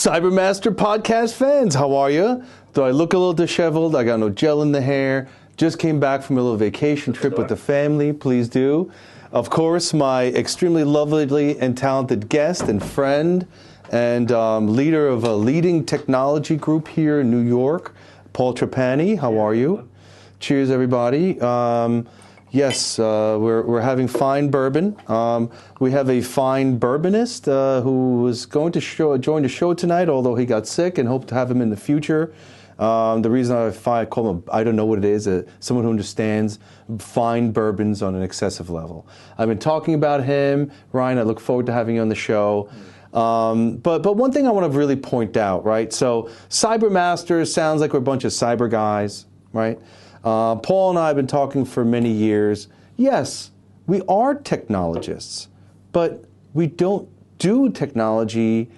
CyberMaster podcast fans, how are you? Do I look a little disheveled? I got no gel in the hair. Just came back from a little vacation trip with the family. Please do. Of course, my extremely lovely and talented guest and friend and leader of a leading technology group here in New York, Paul Trapani. How are you? Cheers, everybody. Yes, we're having fine bourbon. We have a fine bourbonist who was going to join the show tonight, although he got sick, and hope to have him in the future. The reason I call him, I don't know what it is, someone who understands fine bourbons on an excessive level. I've been talking about him. Ryan, I look forward to having you on the show. But one thing I want to really point out, right? So CyberMasters sounds like we're a bunch of cyber guys, right? Paul and I have been talking for many years. Yes, we are technologists, but we don't do technology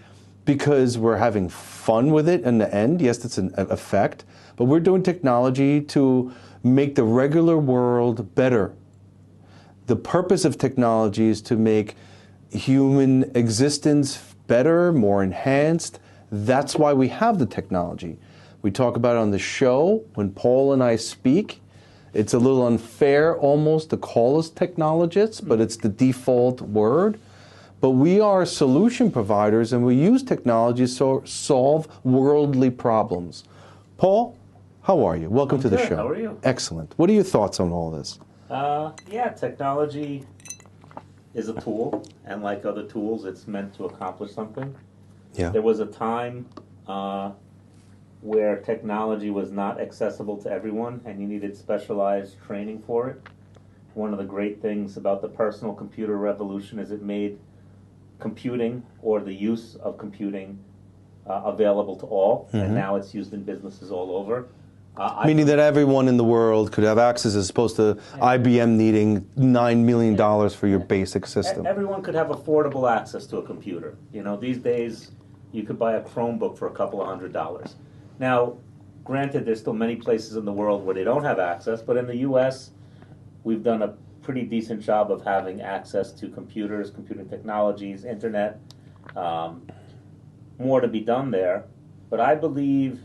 because we're having fun with it in the end. Yes, it's an effect, but we're doing technology to make the regular world better. The purpose of technology is to make human existence better, more enhanced. That's why we have the technology. We talk about it on the show. When Paul and I speak, it's a little unfair almost to call us technologists, but it's the default word. But we are solution providers, and we use technology to solve worldly problems. Paul, how are you? Welcome to the show. How are you? Excellent. What are your thoughts on all this? Yeah, technology is a tool, and like other tools, it's meant to accomplish something. Yeah. There was a time where technology was not accessible to everyone, and you needed specialized training for it. One of the great things about the personal computer revolution is it made computing, or the use of computing, available to all, and now it's used in businesses all over. Meaning that everyone in the world could have access, as opposed to IBM needing $9 million for your basic system. Everyone could have affordable access to a computer. You know, these days you could buy a Chromebook for a couple of $100s. Now, granted, there's still many places in the world where they don't have access, but in the U.S., we've done a pretty decent job of having access to computers, computing technologies, internet. More to be done there, but I believe...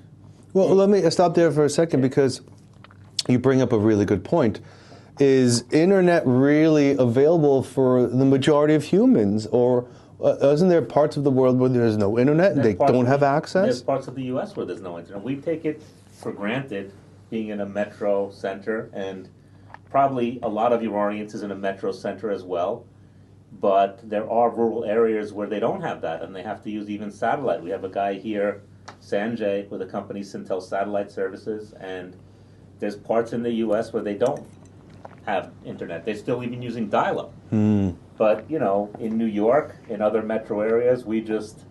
Well, let me stop there for a second, because you bring up a really good point. Is internet really available for the majority of humans, or isn't there parts of the world where there's no internet and they don't have access? There's parts of the U.S. where there's no internet. We take it for granted being in a metro center, and probably a lot of your audience is in a metro center as well. But there are rural areas where they don't have that, and they have to use even satellite. We have a guy here, Sanjay, with a company, Sintel Satellite Services, and there's parts in the U.S. where they don't have internet. They're still even using dial-up. But, you know, in New York, in other metro areas, we just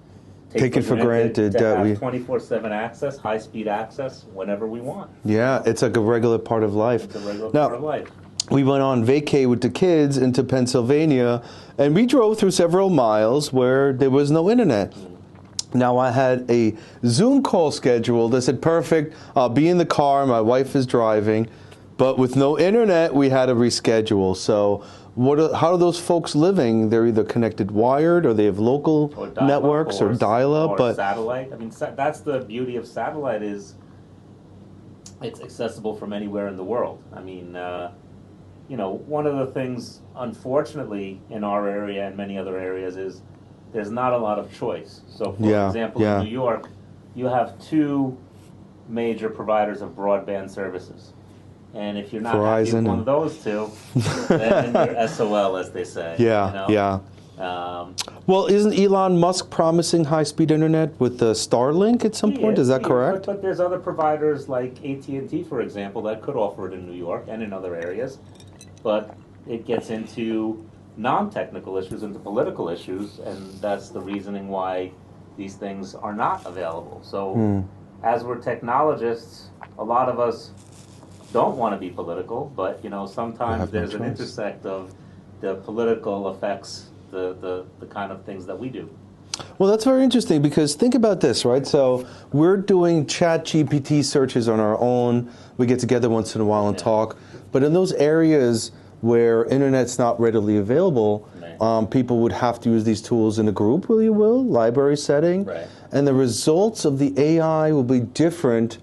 take it for granted to have 24/7 access, high-speed access, whenever we want. Yeah, it's like a regular part of life. It's a regular part of life. We went on vacay with the kids into Pennsylvania, and we drove through several miles where there was no internet. Now, I had a Zoom call scheduled. I said, perfect, I'll be in the car, my wife is driving. But with no internet, we had to reschedule. So how are those folks living? They're either connected wired, or they have local networks, or dial-up. Or satellite. I mean, that's the beauty of satellite, is it's accessible from anywhere in the world. I mean, you know, one of the things, unfortunately, in our area and many other areas is there's not a lot of choice. So, for example, in New York, you have two major providers of broadband services. And if you're not happy with one of those two, then you're SOL, as they say. Yeah, you know? Well, isn't Elon Musk promising high-speed internet with the Starlink at some point? Is that correct? But there's other providers like AT&T, for example, that could offer it in New York and in other areas. But it gets into non-technical issues, into political issues, and that's the reasoning why these things are not available. So as we're technologists, a lot of us don't want to be political, but, you know, sometimes there's an intersect of the political affects the kind of things that we do. Well, that's very interesting, because think about this, right? So we're doing ChatGPT searches on our own. We get together once in a while and talk. But in those areas where internet's not readily available, people would have to use these tools in a group, library setting. Right. And the results of the AI will be different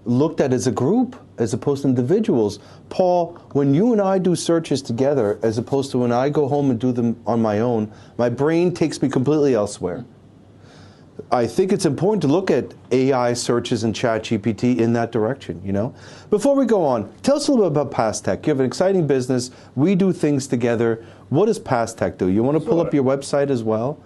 looked at as a group as opposed to individuals. Paul, when you and I do searches together as opposed to when I go home and do them on my own, my brain takes me completely elsewhere. I think it's important to look at AI searches and ChatGPT in that direction, you know? Before we go on, tell us a little bit about PastTech. You have an exciting business. We do things together. What does PastTech do? You want to pull up your website as well?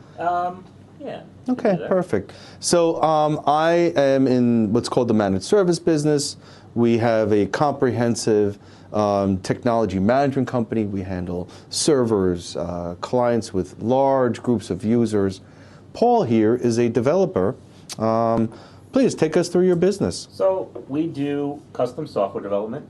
Yeah. Okay, perfect. So I am in what's called the managed service business. We have a comprehensive technology management company. We handle servers, clients with large groups of users. Paul here is a developer. Please take us through your business. So we do custom software development.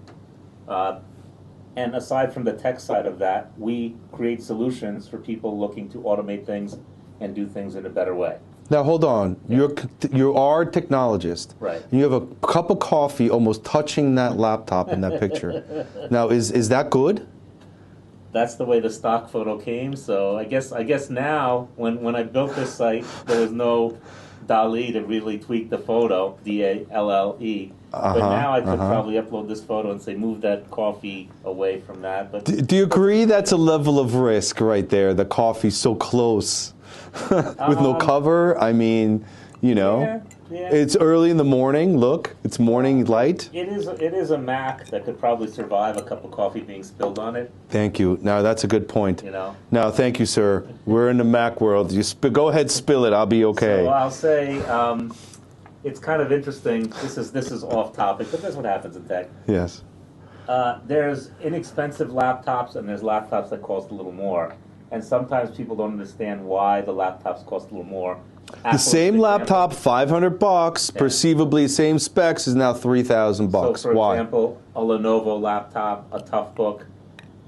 And aside from the tech side of that, we create solutions for people looking to automate things and do things in a better way. Now hold on, Yeah. you are a technologist. Right. And you have a cup of coffee almost touching that laptop in that picture. Now is that good? That's the way the stock photo came. So I guess now when I built this site, there was no DALL-E to really tweak the photo, DALLE. But now I could probably upload this photo and say, move that coffee away from that. But Do you agree that's a level of risk right there? The coffee's so close with no cover. I mean, you know, yeah. It's early in the morning. Look, it's morning light. It is a Mac that could probably survive a cup of coffee being spilled on it. Thank you. Now that's a good point. You know. No, thank you, sir. We're in the Mac world. You go ahead, spill it. I'll be okay. So I'll say it's kind of interesting. This is off topic, but that's what happens in tech. Yes. There's inexpensive laptops and there's laptops that cost a little more. And sometimes people don't understand why the laptops cost a little more. The same laptop, $500, perceivably same specs, is now $3,000. So, for Why? example, a Lenovo laptop, a Toughbook,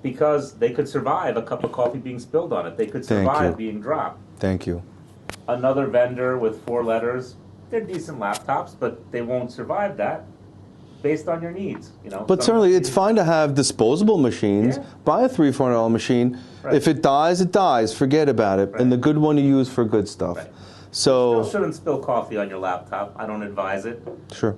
because they could survive a cup of coffee being spilled on it. They could survive being dropped. Thank you. Another vendor with 4 letters, they're decent laptops, but they won't survive that based on your needs. You know. But certainly, it's fine to have disposable machines. Yeah. Buy a $300, $400 machine. Right. If it dies, it dies. Forget about it. Right. And the good one you use for good stuff. Right. So, You still shouldn't spill coffee on your laptop. I don't advise it. Sure.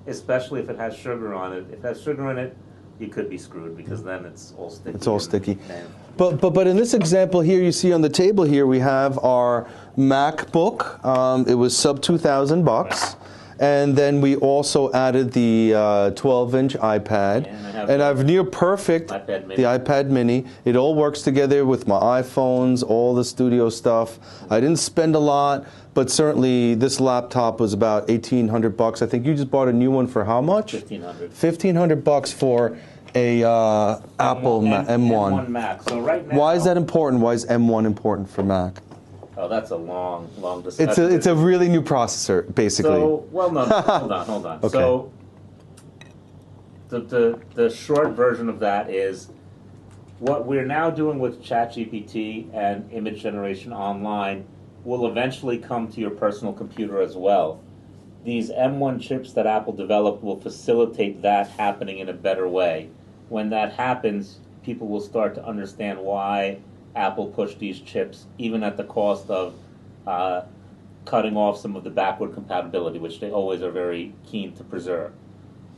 Especially if it has sugar on it. If it has sugar in it, you could be screwed because then it's all sticky. It's all sticky. And But in this example here, you see on the table here, we have our MacBook. It was sub $2,000. Right. And then we also added the 12-inch iPad. And I've near perfect iPad Mini. the iPad Mini. It all works together with my iPhones, all the studio stuff. I didn't spend a lot, but certainly this laptop was about $1,800. I think you just bought a new one for how much? $1,500. $1,500 for a Apple M1. M1 Mac. So right now, Why is that important? Why is M1 important for Mac? Oh, that's a long discussion. It's a really new processor, basically. So, well, no, hold on. Okay. So, the short version of that is what we're now doing with ChatGPT and image generation online will eventually come to your personal computer as well. These M1 chips that Apple developed will facilitate that happening in a better way. When that happens, people will start to understand why Apple pushed these chips, even at the cost of cutting off some of the backward compatibility, which they always are very keen to preserve.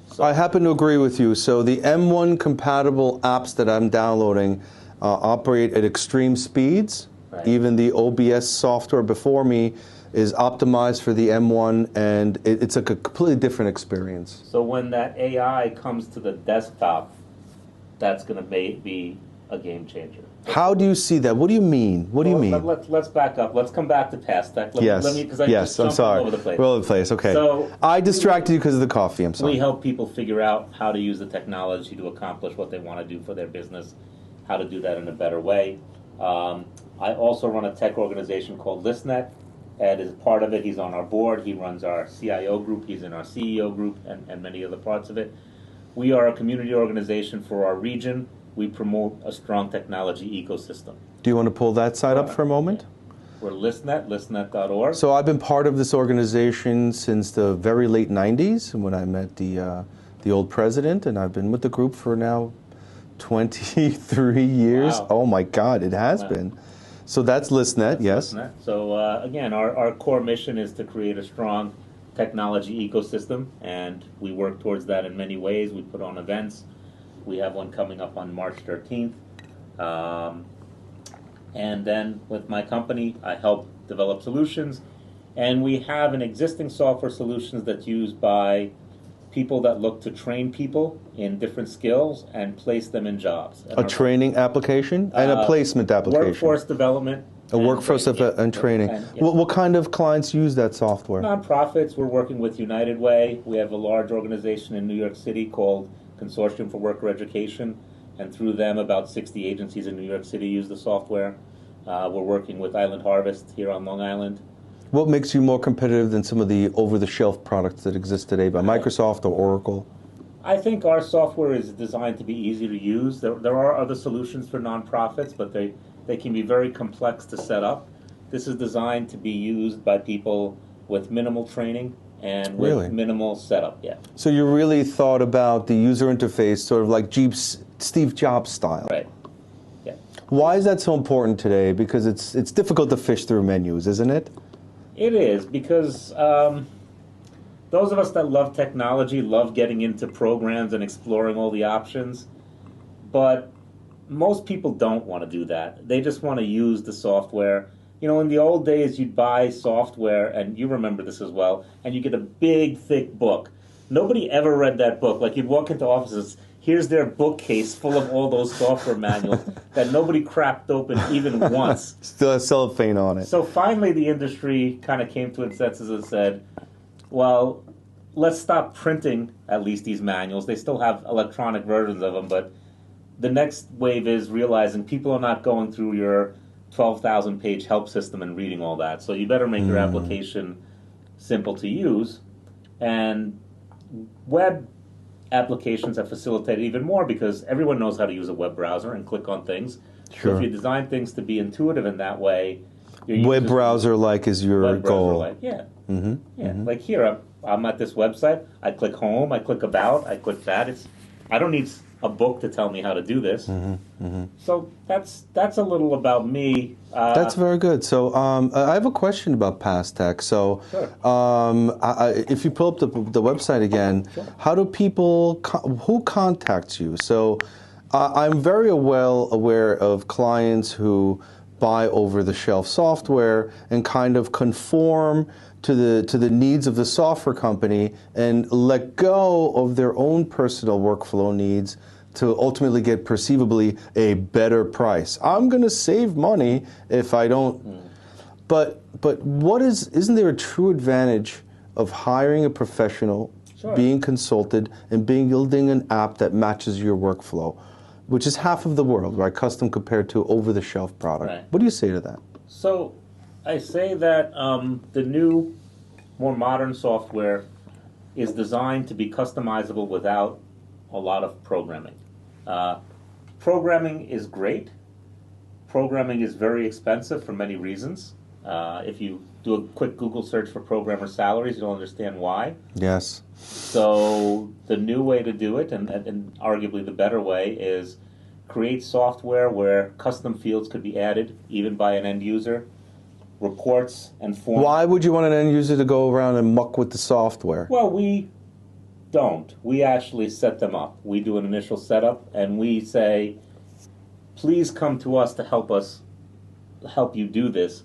So, I happen to agree with you. So the M1 compatible apps that I'm downloading operate at extreme speeds. Right. Even the OBS software before me is optimized for the M1, and it's a completely different experience. so when that AI comes to the desktop, that's going to be a game changer. How do you see that? What do you mean? What do you mean? Let's back up. Let's come back to PastTech. Yes. Just I'm jumped sorry. all over the place. We're all over the place. Okay. So I distracted you because of the coffee. I'm sorry. we help people figure out how to use the technology to accomplish what they want to do for their business, how to do that in a better way. I also run a tech organization called ListNet. Ed is part of it. He's on our board. He runs our CIO group. He's in our CEO group and many other parts of it. We are a community organization for our region. We promote a strong technology ecosystem. Do you want to pull that side up for a moment? We're ListNet, listnet.org. So I've been part of this organization since the very late 90s when I met the old president, and I've been with the group for now 23 years? Wow. Oh my God, it has Wow. been. So that's ListNet, yes. So again, our core mission is to create a strong technology ecosystem, and we work towards that in many ways. We put on events. We have one coming up on March 13th. And then with my company, I help develop solutions. And we have an existing software solutions that's used by people that look to train people in different skills and place them in jobs. A training application and a placement application. Workforce development. A workforce and training. What kind of clients use that software? Nonprofits. We're working with United Way. We have a large organization in New York City called Consortium for Worker Education, and through them, about 60 agencies in New York City use the software. We're working with Island Harvest here on Long Island. What makes you more competitive than some of the over-the-shelf products that exist today by Microsoft or Oracle? I think our software is designed to be easy to use. There are other solutions for nonprofits, but they can be very complex to set up. This is designed to be used by people with minimal training and with minimal setup. Yeah. So you really thought about the user interface, sort of like Steve Jobs style. Right. Yeah. Why is that so important today? Because it's difficult to fish through menus, isn't it? It is, because those of us that love technology love getting into programs and exploring all the options, but most people don't want to do that. They just want to use the software. You know, in the old days, you'd buy software, and you remember this as well, and you get a big, thick book. Nobody ever read that book. Like, you'd walk into offices, here's their bookcase full of all those software manuals that nobody cracked open even once. Still has cellophane on it. So finally, the industry kind of came to its senses and said, well, let's stop printing at least these manuals. They still have electronic versions of them, but the next wave is realizing people are not going through your 12,000-page help system and reading all that. So you better make your application simple to use. And web applications have facilitated even more, because everyone knows how to use a web browser and click on things. Sure. So if you design things to be intuitive in that way, web browser-like is your goal. Yeah. Like here, I'm at this website. I click home. I click about. I click that. I don't need a book to tell me how to do this. So that's a little about me. That's very good. So I have a question about PassTech. So if you pull up the website again, how do people, who contacts you? So I'm very well aware of clients who buy over-the-shelf software and kind of conform to the needs of the software company and let go of their own personal workflow needs to ultimately get perceivably a better price. I'm going to save money if I don't. But isn't there a true advantage of hiring a professional, being consulted, and building an app that matches your workflow, which is half of the world, right? Custom compared to over-the-shelf product. Right. What do you say to that? So I say that the new, more modern software is designed to be customizable without a lot of programming. Programming is great. Programming is very expensive for many reasons. If you do a quick Google search for programmer salaries, you'll understand why. Yes. So the new way to do it, and arguably the better way, is create software where custom fields could be added, even by an end user, reports and forms. Why would you want an end user to go around and muck with the software? Well, we don't. We actually set them up. We do an initial setup, and we say, please come to us to help you do this.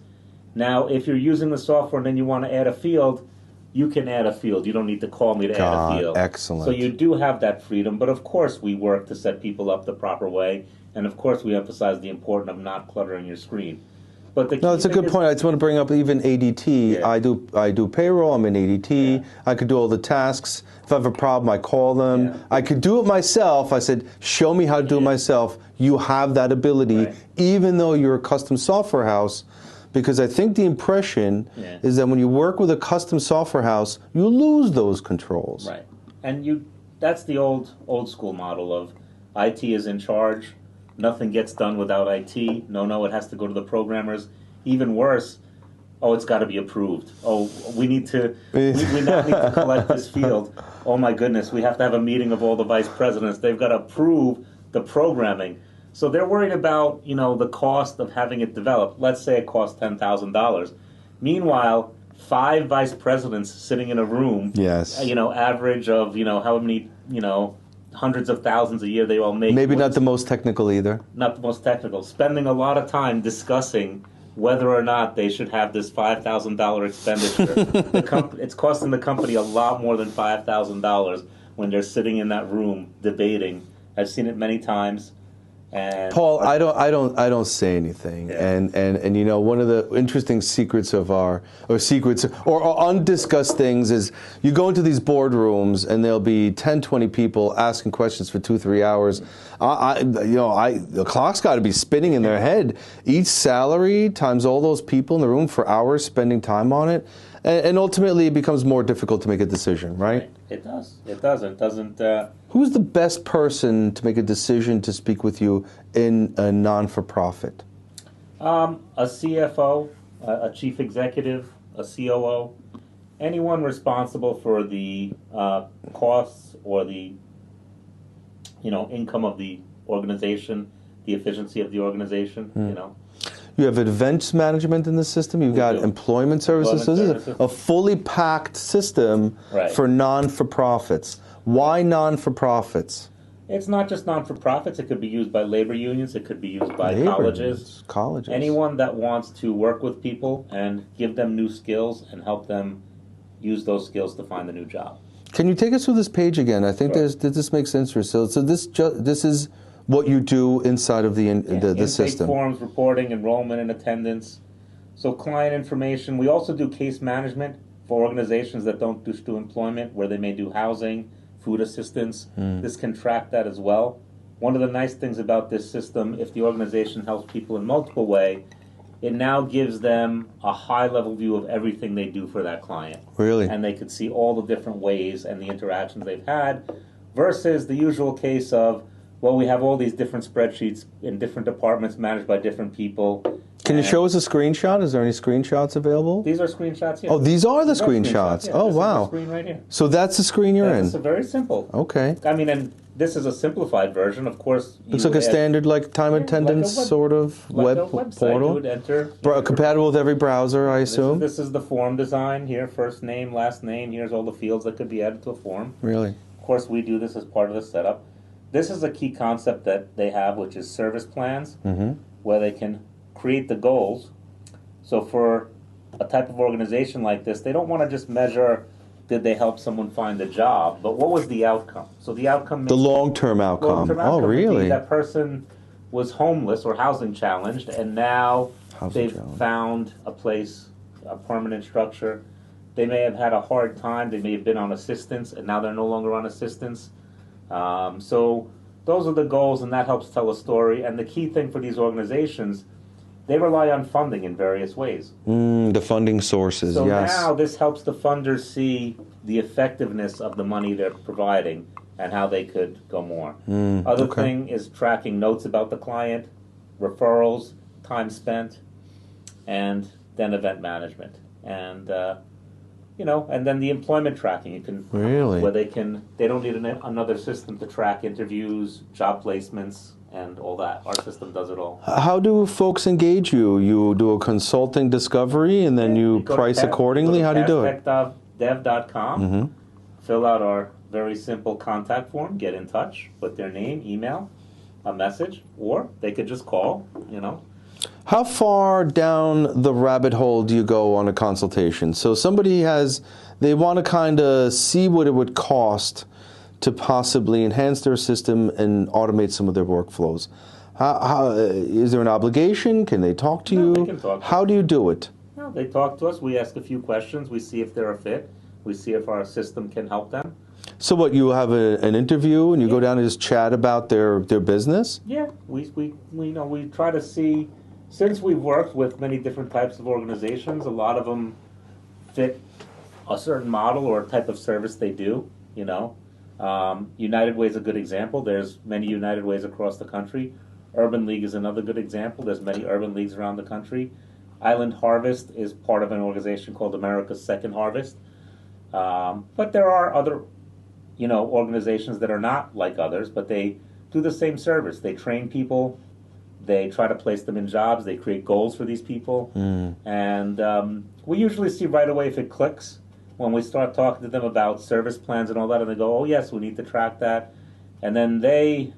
Now, if you're using the software and then you want to add a field, you can add a field. You don't need to call me to add a field. Excellent. So you do have that freedom, but of course we work to set people up the proper way, and of course we emphasize the importance of not cluttering your screen. But the it's a good point. I just want to bring up even ADT. Yeah. I do payroll. I'm in ADT. Yeah. I could do all the tasks. If I have a problem, I call them. Yeah. I could do it myself. I said, show me how to do it myself. You have that ability, even though you're a custom software house. Because I think the impression is that when you work with a custom software house, you lose those controls. Right. And that's the old school model of IT is in charge. Nothing gets done without IT. No, it has to go to the programmers. Even worse, it's got to be approved. We now need to collect this field. Oh my goodness, we have to have a meeting of all the vice presidents. They've got to approve the programming. So they're worried about, the cost of having it developed. Let's say it costs $10,000. Meanwhile, 5 vice presidents sitting in a room, Yes. Average of, how many, hundreds of thousands a year they all make. Maybe not the most technical either. Not the most technical. Spending a lot of time discussing whether or not they should have this $5,000 expenditure. It's costing the company a lot more than $5,000 when they're sitting in that room debating. I've seen it many times. And Paul, I don't say anything, Yeah. and one of the interesting secrets of or undiscussed things is you go into these boardrooms and there'll be 10, 20 people asking questions for 2-3 hours. The clock's got to be spinning in their head. Each salary times all those people in the room for hours spending time on it, and ultimately it becomes more difficult to make a decision, right? It does. It doesn't. Who's the best person to make a decision to speak with you in a non-for-profit? A CFO, a chief executive, a COO, anyone responsible for the costs or the income of the organization, the efficiency of the organization. You have events management in the system. You've got do. employment services. So this is services. a fully packed system Right. for non-for-profits. Why non-for-profits? It's not just non-for-profits. It could be used by labor unions. It could be used by Labor colleges. unions, colleges. Anyone that wants to work with people and give them new skills and help them use those skills to find a new job. Can you take us through this page again? I think Sure. this makes sense for us. So this is what you do inside of the Intake system. forms, reporting, enrollment, and attendance. So client information. We also do case management for organizations that don't just do employment, where they may do housing, food assistance. This can track that as well. One of the nice things about this system, if the organization helps people in multiple ways, it now gives them a high-level view of everything they do for that client. Really? And they could see all the different ways and the interactions they've had, versus the usual case of, well, we have all these different spreadsheets in different departments managed by different people. Can you and show us a screenshot? Is there any screenshots available? These are screenshots here. Oh, these are the These are screenshots. yeah. Oh, This is wow. the screen right here. So that's the screen you're It's in. very simple. Okay. I mean, and this is a simplified version. Of course, Looks you like a would add- standard time like a attendance web- sort of like web a website. portal. You would enter. Compatible with every browser, I assume. This is the form design here. First name, last name. Here's all the fields that could be added to a form. Really? Of course, we do this as part of the setup. This is a key concept that they have, which is service plans, where they can create the goals. So for a type of organization like this, they don't want to just measure, did they help someone find a job, but what was the outcome? So the outcome The long-term outcome. long-term Oh, outcome would be really? that person was homeless or housing challenged, and now Housing they've challenge. found a place, a permanent structure. They may have had a hard time. They may have been on assistance, and now they're no longer on assistance. So those are the goals, and that helps tell a story. And the key thing for these organizations, they rely on funding in various ways. The funding sources, So yes. now this helps the funders see the effectiveness of the money they're providing and how they could go more. Other okay. thing is tracking notes about the client, referrals, time spent, and then event management. And and then the employment tracking. You can Really? where they don't need another system to track interviews, job placements, and all that. Our system does it all. How do folks engage you? You do a consulting discovery and then you go to price Tech- accordingly? go to How do you do it? TechDev.com, fill out our very simple contact form, get in touch, put their name, email, a message, or they could just call, How far down the rabbit hole do you go on a consultation? So somebody they want to kind of see what it would cost to possibly enhance their system and automate some of their workflows. How is there an obligation? Can they talk to No, you? they can talk to How do you do it? Well, they talk to us, we ask a few questions, we see if they're a fit, we see if our system can help them. So what, you have an interview and you go down and just chat about their business? Yeah, we try to see, since we've worked with many different types of organizations, a lot of them fit a certain model or type of service they do, United Way is a good example. There's many United Ways across the country. Urban League is another good example. There's many urban leagues around the country. Island Harvest is part of an organization called America's Second Harvest. But there are other, organizations that are not like others, but they do the same service. They train people, they try to place them in jobs, they create goals for these people, and we usually see right away if it clicks when we start talking to them about service plans and all that, and they go, oh yes, we need to track that, and then they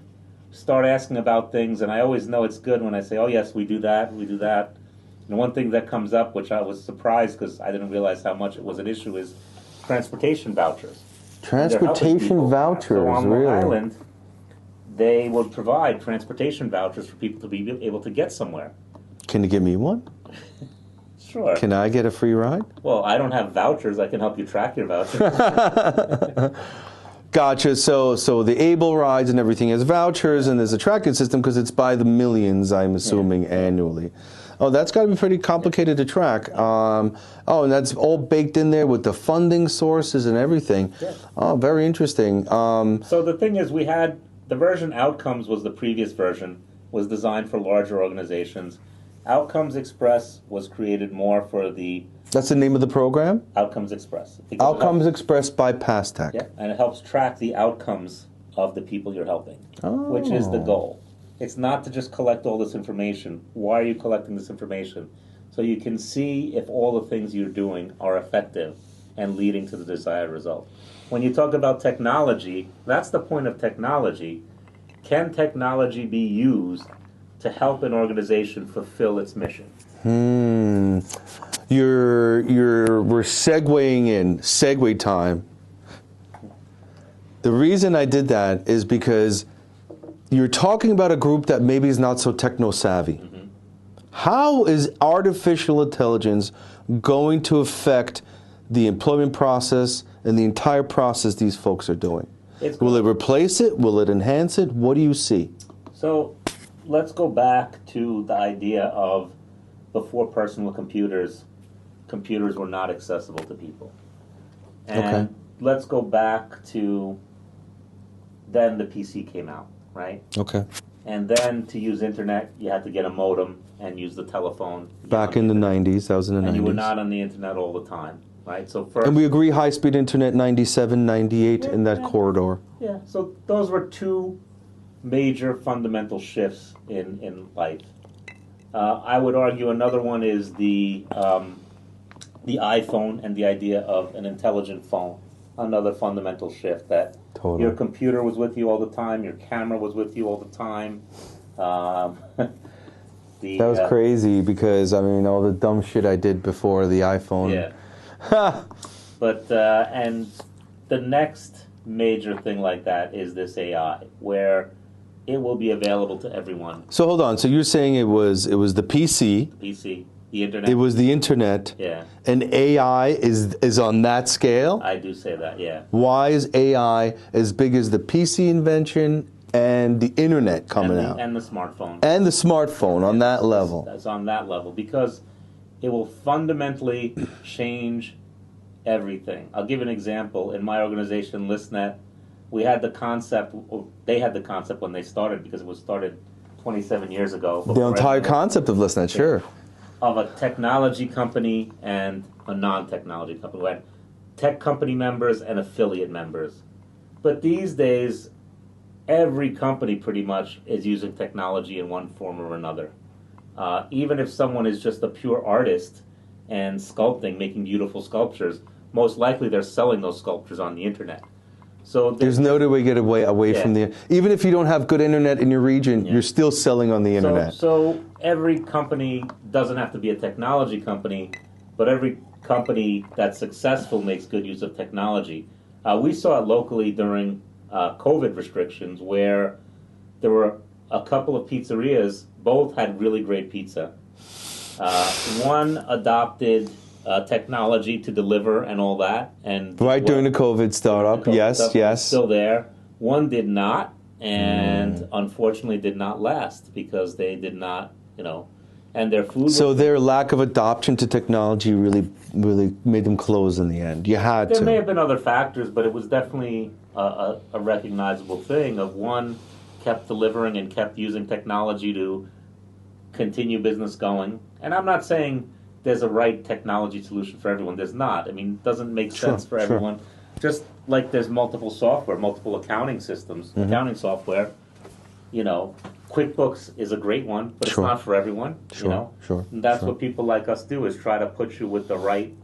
start asking about things, and I always know it's good when I say, oh yes, we do that. And one thing that comes up, which I was surprised because I didn't realize how much it was an issue, is transportation vouchers. Transportation vouchers, so on really? Long Island, they would provide transportation vouchers for people to be able to get somewhere. Can you give me one? Sure. Can I get a free ride? Well, I don't have vouchers. I can help you track your vouchers. Gotcha. So the Able rides and everything has vouchers, and there's a tracking system because it's by the millions, I'm assuming, annually. Oh, that's got to be pretty complicated to track. And that's all baked in there with the funding sources and everything. Yeah. Oh, very interesting. So the thing is, we had the version Outcomes was the previous version, was designed for larger organizations. Outcomes Express was created more for the... That's the name of the program? Outcomes Express. Outcomes Express by PassTech. Yeah, and it helps track the outcomes of the people you're helping, which is the goal. It's not to just collect all this information. Why are you collecting this information? So you can see if all the things you're doing are effective and leading to the desired result. When you talk about technology, that's the point of technology. Can technology be used to help an organization fulfill its mission? We're segueing in, segue time. The reason I did that is because you're talking about a group that maybe is not so techno-savvy. How is artificial intelligence going going the employment process and the entire process these folks are doing? Will it replace it? Will it enhance it? What do you see? So let's go back to the idea of before personal computers were not accessible to people. And let's go back to then the PC came out, right? Okay. And then to use internet, you had to get a modem and use the telephone. Back in the 90s, that was in the 90s. And you were not on the internet all the time, right? So first, and we agree high-speed internet 97, 98 in that corridor. Yeah, so those were two major fundamental shifts in life. I would argue another one is the iPhone and the idea of an intelligent phone. Another fundamental shift that your computer was with you all the time, your camera was with you all the time. That was crazy because, I mean, all the dumb shit I did before the iPhone. Yeah. But, and the next major thing like that is this AI, where it will be available to everyone. So hold on. So you're saying it was the PC. The internet. It was the internet. Yeah. And AI is on that scale? I do say that, yeah. Why is AI as big as the PC invention and the internet coming out? And the smartphone. And the smartphone on that level. That's on that level because it will fundamentally change everything. I'll give an example. In my organization, ListNet, we had the concept, or they had the concept when they started because it was started 27 years ago. The entire concept of ListNet, sure. Of a technology company and a non-technology company. We had tech company members and affiliate members. But these days, every company pretty much is using technology in one form or another. Even if someone is just a pure artist and sculpting, making beautiful sculptures, most likely they're selling those sculptures on the internet. So there's no way to get away from the... Even if you don't have good internet in your region, you're still selling on the internet. So every company doesn't have to be a technology company, but every company that's successful makes good use of technology. We saw it locally during COVID restrictions where there were a couple of pizzerias, both had really great pizza. One adopted technology to deliver and all that, and right during the COVID startup, yes. Still there. One did not, and unfortunately did not last because they did not, and their food. So their lack of adoption to technology really made them close in the end. You had to. There may have been other factors, but it was definitely a recognizable thing of one kept delivering and kept using technology to continue business going. And I'm not saying there's a right technology solution for everyone. There's not. I mean, it doesn't make sense for everyone. Just like there's multiple software, multiple accounting systems, accounting software. you know, QuickBooks is a great one, but Sure. it's not for everyone. Sure, You know, sure, and that's sure. what people like us do, is try to put you with the right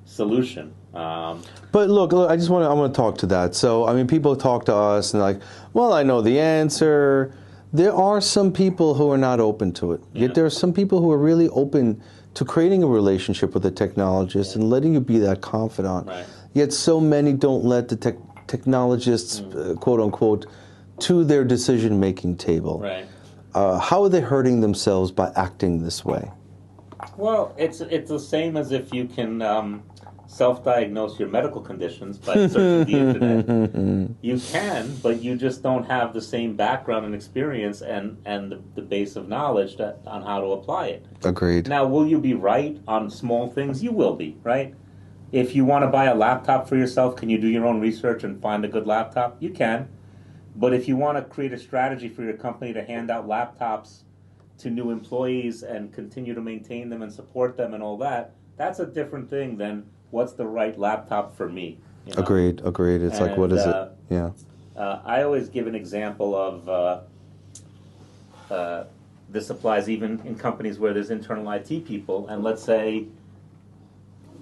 solution. But look, I want to talk to that. So, I mean, people talk to us and like, well, I know the answer. There are some people who are not open to it. Yeah. Yet there are some people who are really open to creating a relationship with a technologist and letting you be that confidant. Right. Yet so many don't let the technologists, quote unquote, to their decision-making table. Right. How are they hurting themselves by acting this way? Well, it's the same as if you can self-diagnose your medical conditions by searching the internet. You can, but you just don't have the same background and experience and the base of knowledge on how to apply it. Agreed. Now, will you be right on small things? You will be, right? If you want to buy a laptop for yourself, can you do your own research and find a good laptop? You can. But if you want to create a strategy for your company to hand out laptops to new employees and continue to maintain them and support them and all that, that's a different thing than what's the right laptop for me. You know? Agreed. It's like, what is it? Yeah. I always give an example of this applies even in companies where there's internal IT people, and let's say,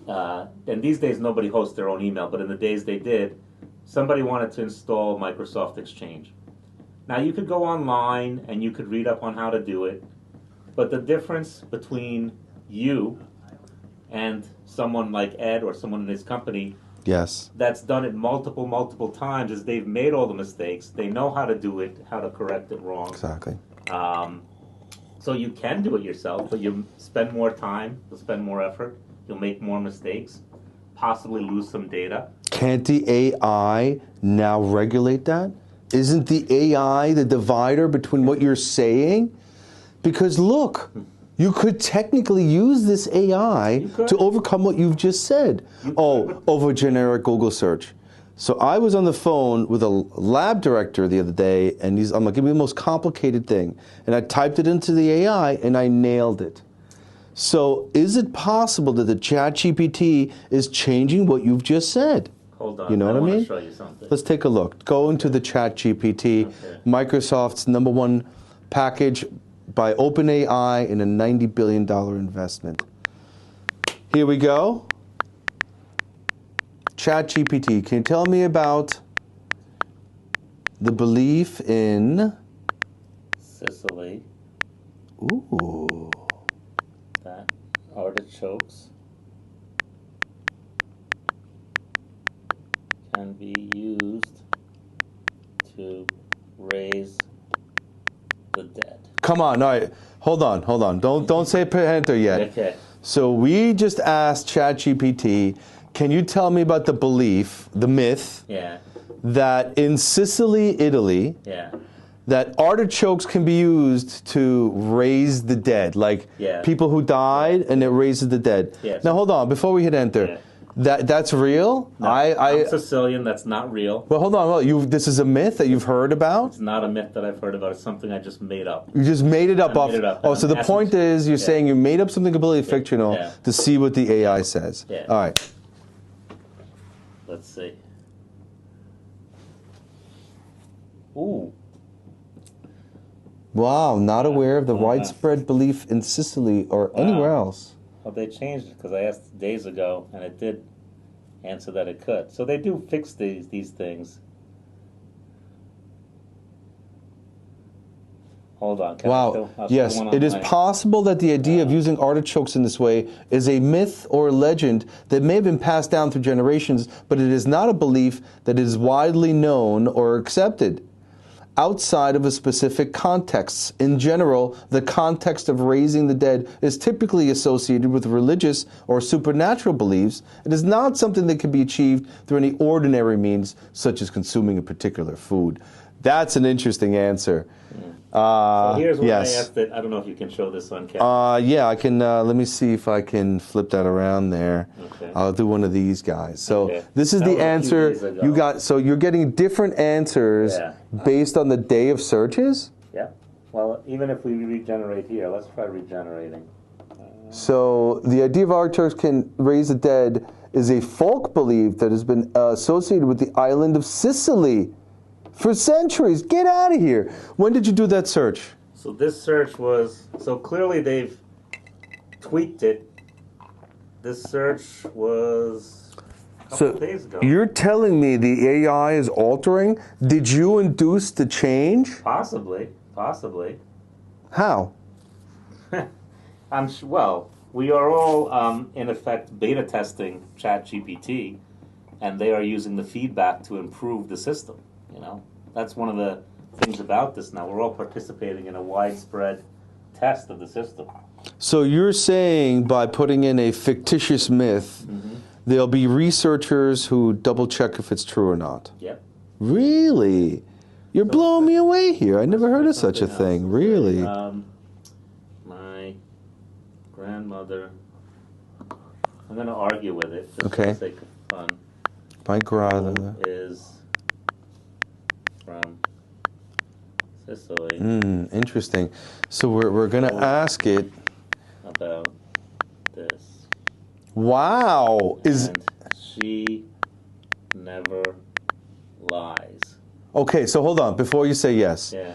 and these days nobody hosts their own email, but in the days they did, somebody wanted to install Microsoft Exchange. Now you could go online and you could read up on how to do it, but the difference between you and someone like Ed or someone in his company Yes. that's done it multiple times is they've made all the mistakes. They know how to do it, how to correct it wrong. Exactly. So you can do it yourself, but you spend more time, you'll spend more effort, you'll make more mistakes, possibly lose some data. Can't the AI now regulate that? Isn't the AI the divider between what you're saying? Because look, you could technically use this AI to overcome what you've just said. Over generic Google search. So I was on the phone with a lab director the other day, and I'm like, give me the most complicated thing. And I typed it into the AI, and I nailed it. So is it possible that the ChatGPT is changing what you've just said? Hold on, You know what I mean? want to show you something. Let's take a look. Go into the ChatGPT, Microsoft's #1 package by OpenAI in a $90 billion investment. Here we go. ChatGPT, can you tell me about the belief in... Sicily, Ooh. that artichokes can be used to raise the dead. Come on, all right. Hold on. Don't say enter yet. Okay. So we just asked ChatGPT, can you tell me about the belief, the myth, Yeah. that in Sicily, Italy, Yeah. that artichokes can be used to raise the dead, like people who died, and it raises the dead. Yes. Now hold on, before we hit enter, that's real? No, I'm Sicilian. That's not real. Well, hold on. This is a myth that you've heard about? It's not a myth that I've heard about. It's something I just made up. You just made it up. Made it up. Oh, so the point is you're saying you made up something completely fictional to see what the AI says. Yeah. All right. Let's see. Ooh. Wow, not aware of the widespread belief in Sicily or anywhere else. Well, they changed it because I asked days ago, and it did answer that it could. So they do fix these things. Hold on. Wow. Yes, it is possible that the idea of using artichokes in this way is a myth or legend that may have been passed down through generations, but it is not a belief that is widely known or accepted outside of a specific context. In general, the context of raising the dead is typically associated with religious or supernatural beliefs. It is not something that can be achieved through any ordinary means, such as consuming a particular food. That's an interesting answer. So here's what I asked it. I don't know if you can show this on camera. Yeah, I can. Let me see if I can flip that around there. Okay. I'll do one of these guys. So this is the answer you got. So you're getting different answers based on the day of searches? Yeah. Well, even if we regenerate here, let's try regenerating. So the idea of artichokes can raise the dead is a folk belief that has been associated with the island of Sicily. For centuries. Get out of here. When did you do that search? So this search was, so clearly they've tweaked it. This search was a couple of days ago. You're telling me the AI is altering? Did you induce the change? Possibly. How? Well, we are all, in effect, beta testing ChatGPT, and they are using the feedback to improve the system. You know, that's one of the things about this now. We're all participating in a widespread test of the system. So you're saying by putting in a fictitious myth, there'll be researchers who double check if it's true or not? Yep. Really? You're blowing me away here. I never heard of such a thing. Really? My grandmother, I'm going to argue with it just for the sake of fun. My grandmother is from Sicily. Interesting. So we're going to ask it about this. Wow. And she never lies. Okay, so hold on before you say yes. Yeah.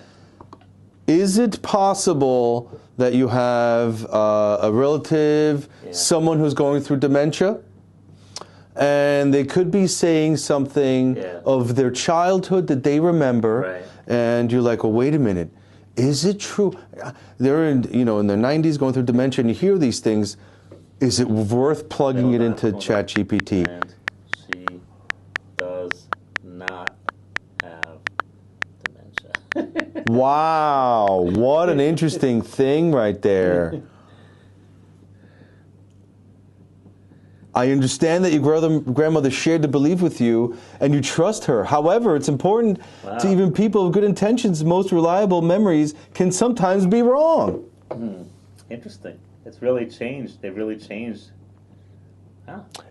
Is it possible that you have a relative, someone who's going through dementia, and they could be saying something of their childhood that they remember, and you're like, well, wait a minute, is it true? They're in their 90s going through dementia, and you hear these things. Is it worth plugging it into ChatGPT? And she does not have dementia. Wow, what an interesting thing right there. I understand that your grandmother shared the belief with you and you trust her. However, it's important to even people with good intentions, most reliable memories can sometimes be wrong. Interesting. It's really changed. They've really changed.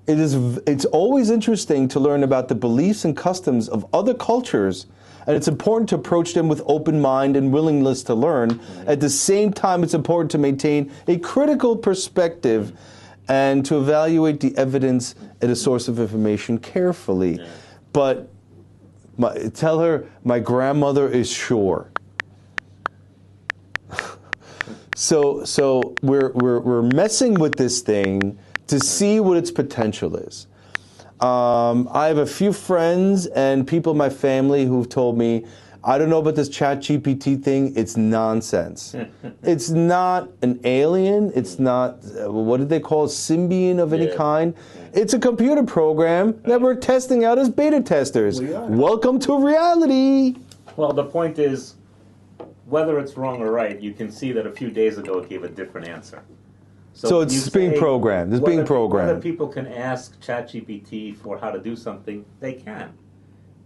It's always interesting to learn about the beliefs and customs of other cultures, and it's important to approach them with open mind and willingness to learn. At the same time, it's important to maintain a critical perspective and to evaluate the evidence at a source of information carefully. But tell her my grandmother is sure. So we're messing with this thing to see what its potential is. I have a few friends and people in my family who've told me, I don't know about this ChatGPT thing. It's nonsense. It's not an alien. It's not, what did they call it, symbiont of any kind. It's a computer program that we're testing out as beta testers. Welcome to reality. Well, the point is, whether it's wrong or right, you can see that a few days ago it gave a different answer. So it's being programmed. It's being programmed. Whether people can ask ChatGPT for how to do something, they can.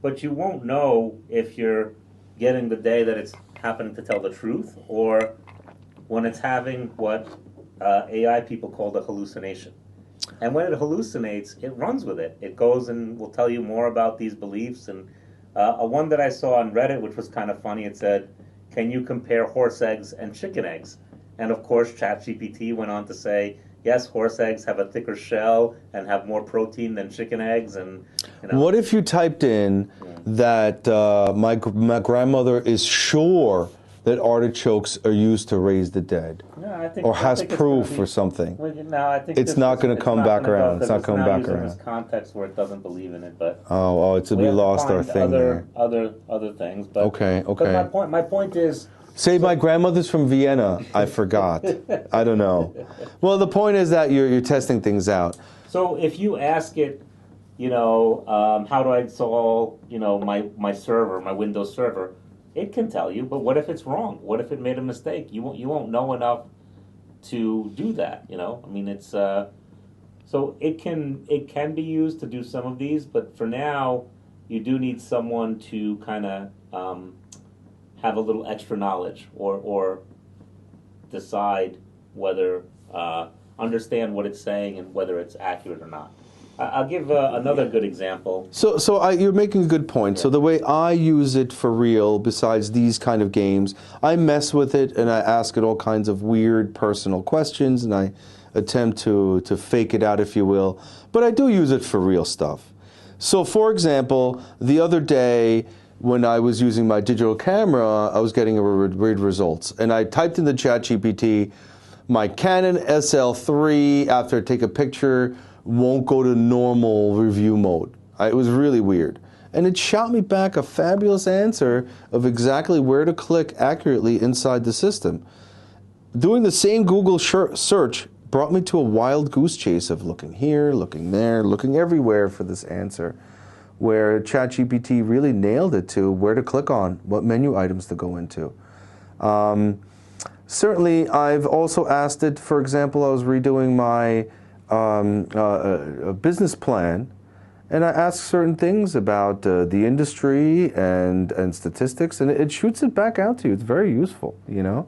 But you won't know if you're getting the day that it's happening to tell the truth or when it's having what AI people call the hallucination. And when it hallucinates, it runs with it. It goes and will tell you more about these beliefs. And a one that I saw on Reddit, which was kind of funny, it said, can you compare horse eggs and chicken eggs? And of course, ChatGPT went on to say, yes, horse eggs have a thicker shell and have more protein than chicken eggs. And what if you typed in that my grandmother is sure that artichokes are used to raise the dead, or has proof or something? No, I think it's not going to come back around. It's not coming back around. This context where it doesn't believe in it, but it's we lost our thing there. Other things, but okay. But my point is. Say my grandmother's from Vienna. I forgot. I don't know. Well, the point is that you're testing things out. So if you ask it, how do I install, my server, my Windows server, it can tell you. But what if it's wrong? What if it made a mistake? You won't know enough to do that. I mean, it's so it can be used to do some of these, but for now, you do need someone to kind of have a little extra knowledge or decide whether, understand what it's saying and whether it's accurate or not. I'll give another good example. So you're making a good point. So the way I use it for real, besides these kind of games, I mess with it and I ask it all kinds of weird personal questions and I attempt to fake it out, if you will. But I do use it for real stuff. So for example, the other day, when I was using my digital camera, I was getting weird results. And I typed into ChatGPT, my Canon SL3, after I take a picture, won't go to normal review mode. It was really weird. And it shot me back a fabulous answer of exactly where to click accurately inside the system. Doing the same Google search brought me to a wild goose chase of looking here, looking there, looking everywhere for this answer, where ChatGPT really nailed it to where to click on, what menu items to go into. Certainly, I've also asked it, for example, I was redoing my business plan, and I asked certain things about the industry and statistics, and it shoots it back out to you. It's very useful, you know.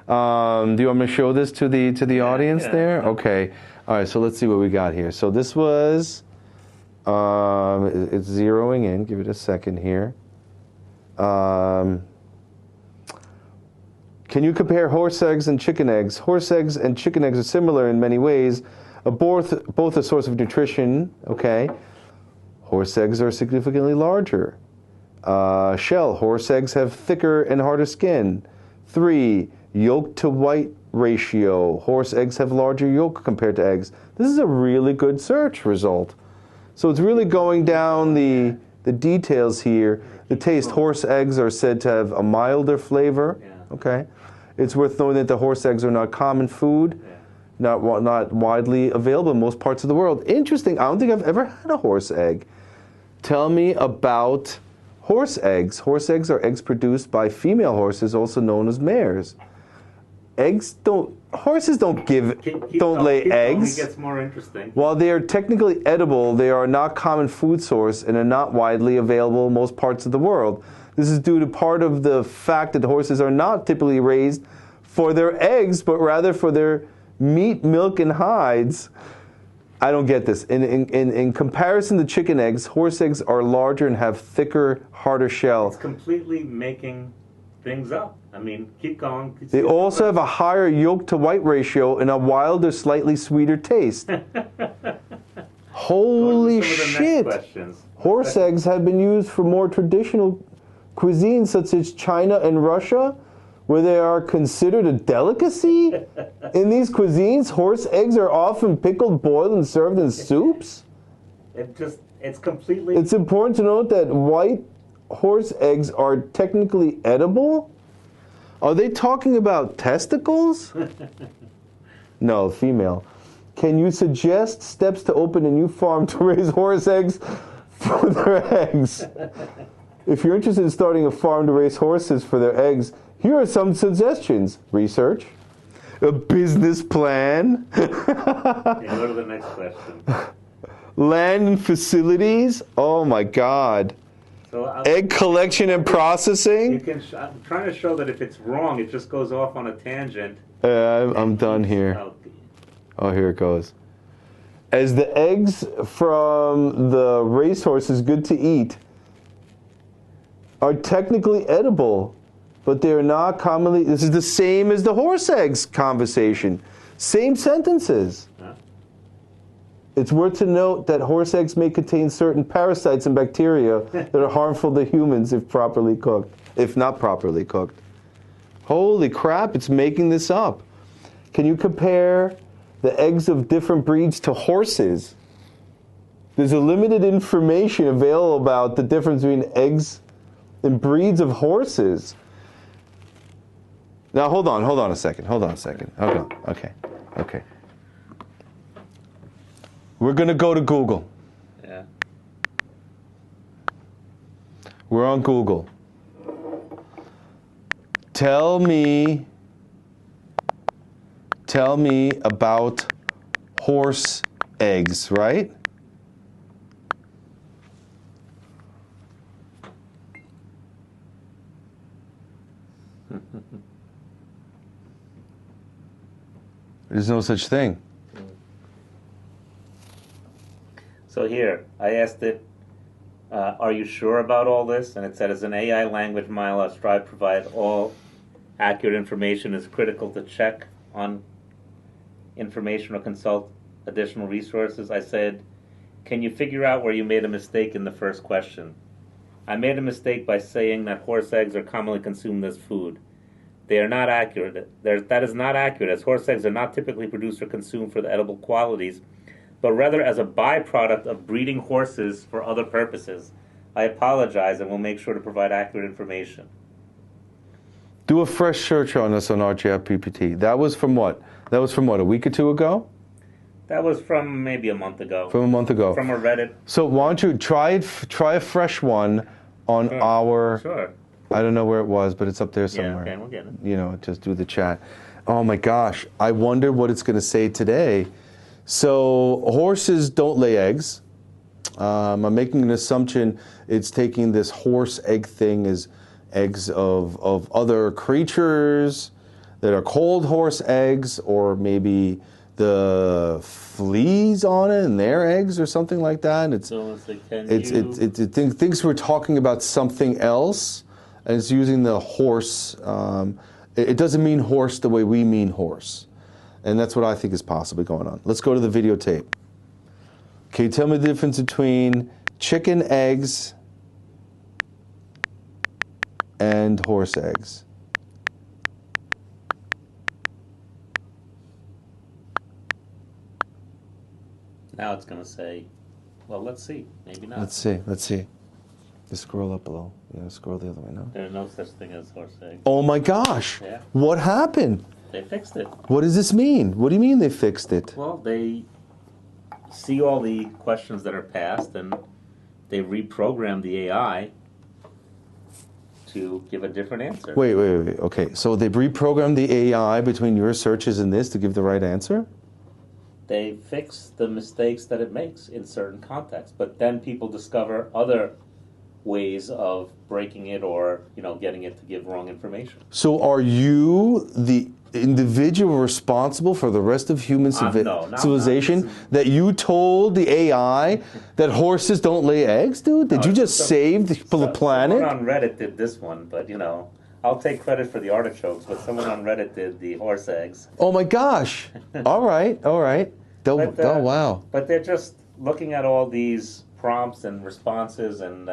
Do you want me to show this to the audience there? Okay. All right, so let's see what we got here. So this was, it's zeroing in. Give it a second here. Can you compare horse eggs and chicken eggs? Horse eggs and chicken eggs are similar in many ways, both a source of nutrition, okay? Horse eggs are significantly larger. Shell, horse eggs have thicker and harder skin. 3, yolk to white ratio. Horse eggs have larger yolk compared to eggs. This is a really good search result. So it's really going down the details here. The taste, horse eggs are said to have a milder flavor, okay? It's worth knowing that the horse eggs are not common food, not widely available in most parts of the world. Interesting, I don't think I've ever had a horse egg. Tell me about horse eggs. Horse eggs are eggs produced by female horses, also known as mares. Horses don't lay eggs. It gets more interesting. While they are technically edible, they are not common food source and are not widely available in most parts of the world. This is due to part of the fact that horses are not typically raised for their eggs, but rather for their meat, milk, and hides. I don't get this. In comparison to chicken eggs, horse eggs are larger and have thicker, harder shell. It's completely making things up. I mean, keep going. They also have a higher yolk to white ratio and a wilder, slightly sweeter taste. Holy shit! Horse eggs have been used for more traditional cuisines such as China and Russia, where they are considered a delicacy. In these cuisines, horse eggs are often pickled, boiled, and served in soups. It's completely... It's important to note that white horse eggs are technically edible. Are they talking about testicles? No, female. Can you suggest steps to open a new farm to raise horse eggs for their eggs? If you're interested in starting a farm to raise horses for their eggs, here are some suggestions. Research, a business plan, go to the next question. Land and facilities. Oh my God. So egg collection and processing. I'm trying to show that if it's wrong, it just goes off on a tangent. I'm done here. Oh, here it goes. As the eggs from the racehorse is good to eat, are technically edible, but they are not commonly... This is the same as the horse eggs conversation. Same sentences. Huh? It's worth to note that horse eggs may contain certain parasites and bacteria that are harmful to humans if properly cooked, if not properly cooked. Holy crap, it's making this up. Can you compare the eggs of different breeds to horses? There's a limited information available about the difference between eggs and breeds of horses. Now, hold on a second. Okay. We're going to go to Google. Yeah. We're on Google. Tell me about horse eggs, right? There's no such thing. So here, I asked it, are you sure about all this? And it said, as an AI language model, I strive to provide all accurate information is critical to check on information or consult additional resources. I said, can you figure out where you made a mistake in the first question? I made a mistake by saying that horse eggs are commonly consumed as food. They are not accurate. That is not accurate, as horse eggs are not typically produced or consumed for the edible qualities, but rather as a byproduct of breeding horses for other purposes. I apologize and will make sure to provide accurate information. Do a fresh search on us on our ChatGPT. That was from what? That was from what, a week or two ago? That was from maybe a month ago. From a month ago. From a Reddit. So why don't you try a fresh one on our... Sure. I don't know where it was, but it's up there somewhere. Yeah, okay, we'll get it. You know, just do the chat. Oh my gosh, I wonder what it's going to say today. So horses don't lay eggs. I'm making an assumption it's taking this horse egg thing as eggs of other creatures that are called horse eggs, or maybe the fleas on it and their eggs or something like that. It thinks we're talking about something else, and it's using the horse. It doesn't mean horse the way we mean horse, and that's what I think is possibly going on. Let's go to the videotape. Can you tell me the difference between chicken eggs and horse eggs? Now it's going to say, well, let's see. Maybe not. Let's see. Just scroll up a little. Yeah, scroll the other way now. There's no such thing as horse eggs. Oh my gosh. Yeah. What happened? They fixed it. What does this mean? What do you mean they fixed it? Well, they see all the questions that are passed, and they reprogram the AI to give a different answer. Wait. Okay, so they reprogrammed the AI between your searches and this to give the right answer? They fix the mistakes that it makes in certain contexts, but then people discover other ways of breaking it, or getting it to give wrong information. So are you the individual responsible for the rest of human civilization that you told the AI that horses don't lay eggs, dude? Did you just save the planet? Someone on Reddit did this one, but I'll take credit for the artichokes, but someone on Reddit did the horse eggs. Oh my gosh. All right. Oh, wow. But they're just looking at all these prompts and responses, and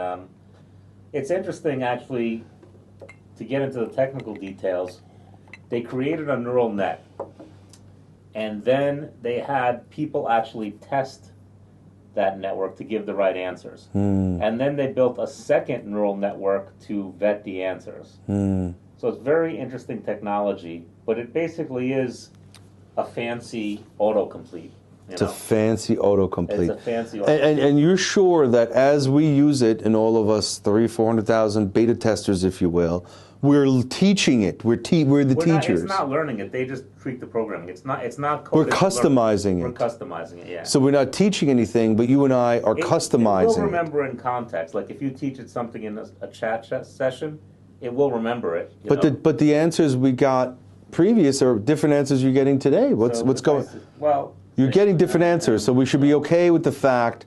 it's interesting, actually, to get into the technical details. They created a neural net, and then they had people actually test that network to give the right answers. And then they built a second neural network to vet the answers. So it's very interesting technology, but it basically is a fancy autocomplete. It's a fancy autocomplete. It's a fancy autocomplete. And you're sure that as we use it, and all of us 400,000 beta testers, if you will, we're teaching it. We're the teachers. It's not learning it. They just tweak the programming. It's not coded. We're customizing it. We're customizing it, yeah. So we're not teaching anything, but you and I are customizing it. It will remember in context. Like if you teach it something in a chat session, it will remember it. But the answers we got previous are different answers you're getting today. What's going? Well, you're getting different answers, so we should be okay with the fact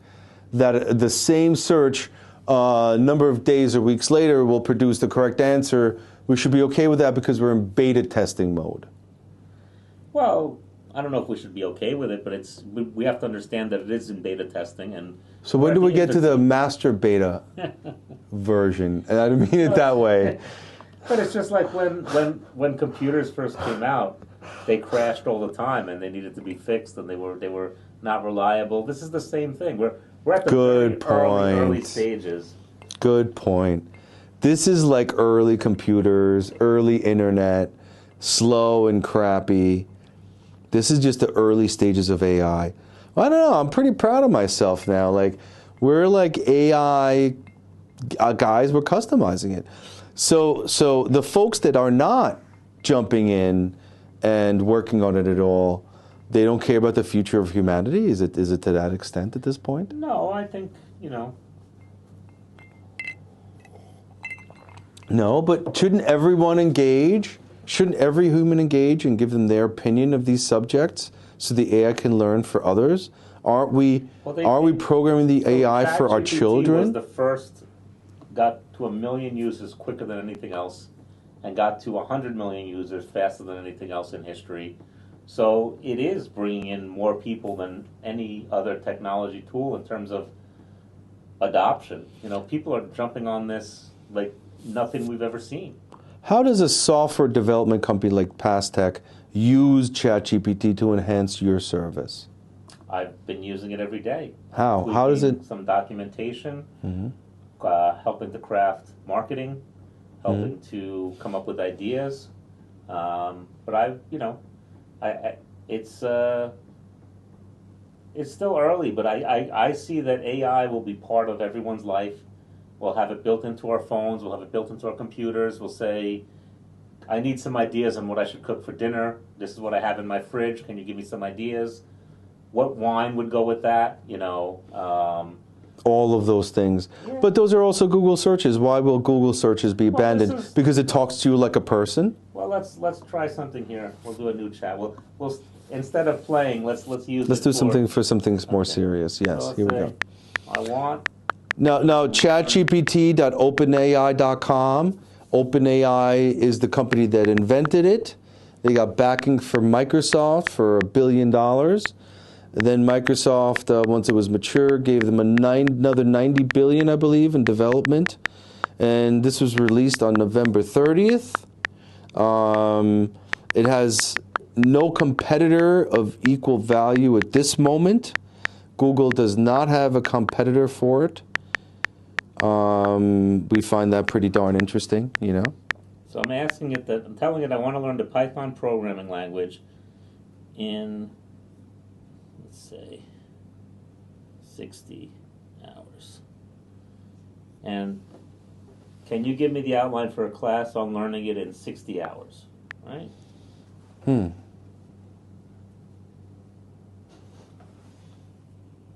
that the same search number of days or weeks later will produce the correct answer. We should be okay with that because we're in beta testing mode. Well, I don't know if we should be okay with it, but we have to understand that it is in beta testing. And so when do we get to the master beta version? And I don't mean it that way. But it's just like when computers first came out, they crashed all the time, and they needed to be fixed, and they were not reliable. This is the same thing. We're at the early stages. Good point. This is like early computers, early internet, slow and crappy. This is just the early stages of AI. I don't know. I'm pretty proud of myself now. Like, we're like AI guys. We're customizing it. So the folks that are not jumping in and working on it at all, they don't care about the future of humanity? Is it to that extent at this point? No, I think, No, but shouldn't everyone engage? Shouldn't every human engage and give them their opinion of these subjects so the AI can learn for others? Aren't we programming the AI for our children? Was the first, got to 1 million users quicker than anything else, and got to 100 million users faster than anything else in history. So it is bringing in more people than any other technology tool in terms of adoption. People are jumping on this like nothing we've ever seen. How does a software development company like Pastech use ChatGPT to enhance your service? I've been using it every day. How? How does it? Some documentation, Mm-hmm. Helping to craft marketing, helping to come up with ideas. But it's still early, but I see that AI will be part of everyone's life. We'll have it built into our phones. We'll have it built into our computers. We'll say, I need some ideas on what I should cook for dinner. This is what I have in my fridge. Can you give me some ideas? What wine would go with that? All of those things. Yeah. But those are also Google searches. Why will Google searches be abandoned? Because it talks to you like a person? Well, let's try something here. We'll do a new chat. We'll instead of playing, let's use. Let's do something for something more serious. Yes, so here we go. I want. Now, ChatGPT.openai.com. OpenAI is the company that invented it. They got backing from Microsoft for $1 billion. Then Microsoft, once it was mature, gave them another $90 billion, I believe, in development. And this was released on November 30th. It has no competitor of equal value at this moment. Google does not have a competitor for it. We find that pretty darn interesting, So I'm telling it I want to learn the Python programming language in, let's say, 60 hours. And can you give me the outline for a class on learning it in 60 hours, right? And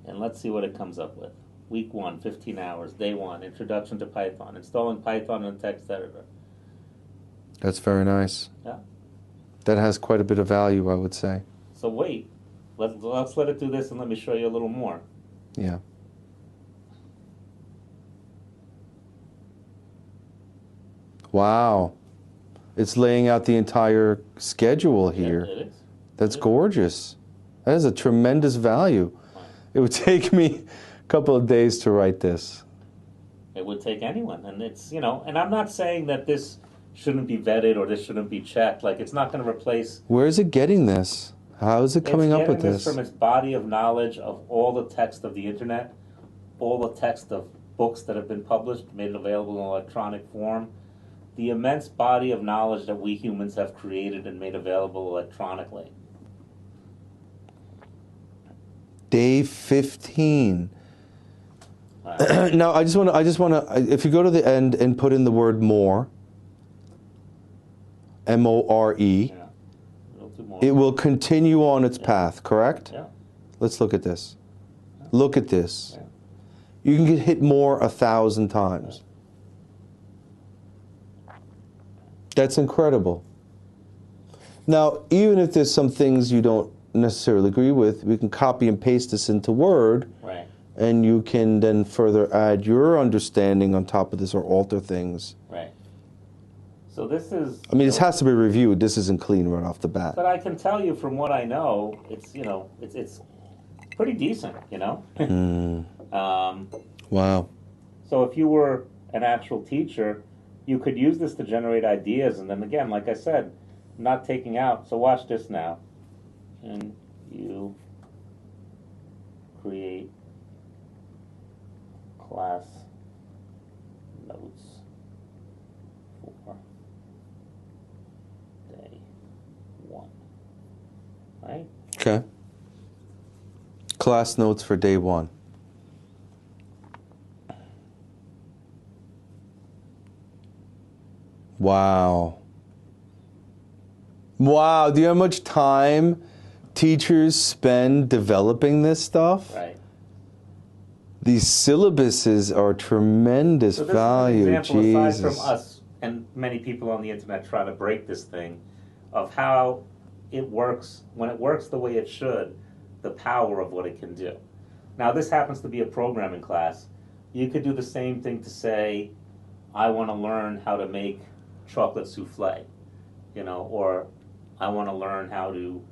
let's see what it comes up with. Week 1, 15 hours. Day 1, Introduction to Python. Installing Python in a text editor. That's very nice. Yeah. That has quite a bit of value, I would say. So wait. Let's let it do this and let me show you a little more. Yeah. Wow. It's laying out the entire schedule here. Yeah, it is. That's gorgeous. That has a tremendous value. It would take me a couple of days to write this. It would take anyone. And it's, and I'm not saying that this shouldn't be vetted or this shouldn't be checked. Like, it's not going to replace. Where is it getting this? How is it coming up with this? It's getting this from its body of knowledge of all the text of the internet, all the text of books that have been published, made it available in electronic form. The immense body of knowledge that we humans have created and made available electronically. Day 15. Now, I just want to. If you go to the end and put in the word more, MORE, Yeah. it will continue on its path. Correct? Yeah. Let's look at this. Look at this. Yeah. You can get hit more 1,000 times. That's incredible. Now, even if there's some things you don't necessarily agree with, we can copy and paste this into Word, Right. and you can then further add your understanding on top of this or alter things. Right. So this is. I mean, this has to be reviewed. This isn't clean right off the bat. But I can tell you from what I know, it's it's pretty decent. Wow. So if you were an actual teacher, you could use this to generate ideas, and then again, like I said, not taking out. So watch this now. And you create class notes for day 1. Right? Okay. Class notes for day 1. Wow. Wow. Do you know how much time teachers spend developing this stuff? Right. These syllabuses are tremendous So this value. is an example, Jesus. aside from us and many people on the internet try to break this thing, of how it works, when it works the way it should, the power of what it can do. Now, this happens to be a programming class. You could do the same thing to say, I want to learn how to make chocolate souffle, or I want to learn how to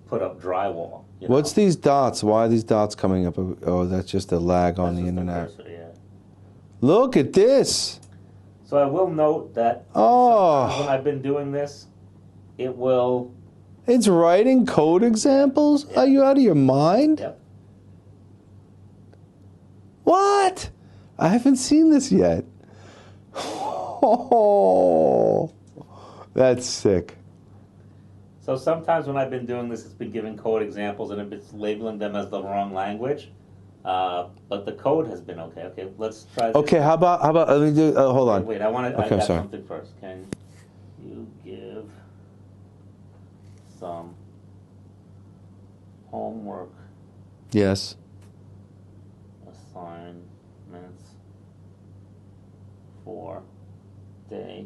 put up drywall. What's these dots? Why are these dots coming up? Oh, that's just a lag on the internet. Cursor, yeah. Look at this. So I will note that sometimes when I've been doing this, it will... It's writing code examples? Yeah. Are you out of your mind? Yep. What? I haven't seen this yet. Oh, that's sick. So sometimes when I've been doing this, it's been giving code examples and it's labeling them as the wrong language. But the code has been okay. Okay, let's try this. Okay, how about let me do, hold on. Wait, I got sorry. something first. Can you give some homework Yes. assignments for day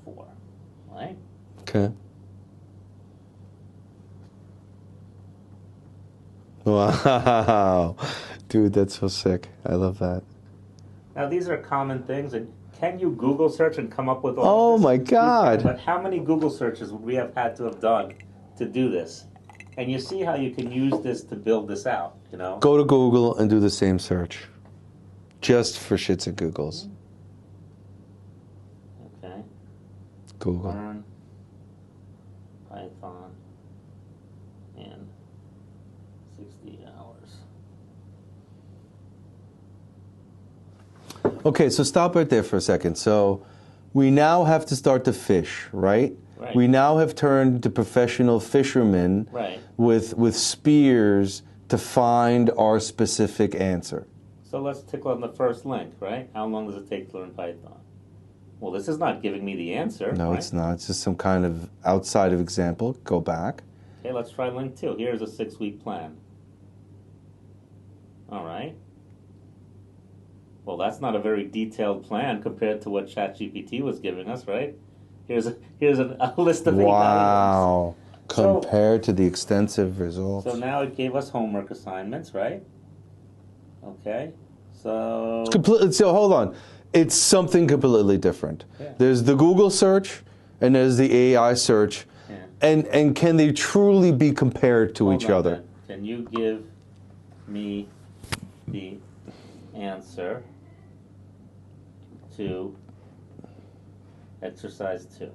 4, right? Okay. Wow. Dude, that's so sick. I love that. Now these are common things, and can you Google search and come up with all of this? Oh my God. But how many Google searches would we have had to have done to do this? And you see how you can use this to build this out, you know? Go to Google and do the same search. Just for shits and giggles. Okay. Google. Learn Python in 60 hours. Okay, so stop right there for a second. So we now have to start to fish, right? Right. We now have turned to professional fishermen Right. with spears to find our specific answer. So let's click on the first link, right? How long does it take to learn Python? Well, this is not giving me the answer. No, right? it's not. It's just some kind of outside of example. Go back. Okay, let's try link 2. Here's a 6-week plan. All right. Well, that's not a very detailed plan compared to what ChatGPT was giving us, right? Here's a list of 8 items. Wow. So- Compared to the extensive results. So now it gave us homework assignments, right? Okay. So So hold on. It's something completely different. Yeah. There's the Google search and there's the AI search. Yeah. And can they truly be compared to Hold each on other? then. Can you give me the answer to exercise 2?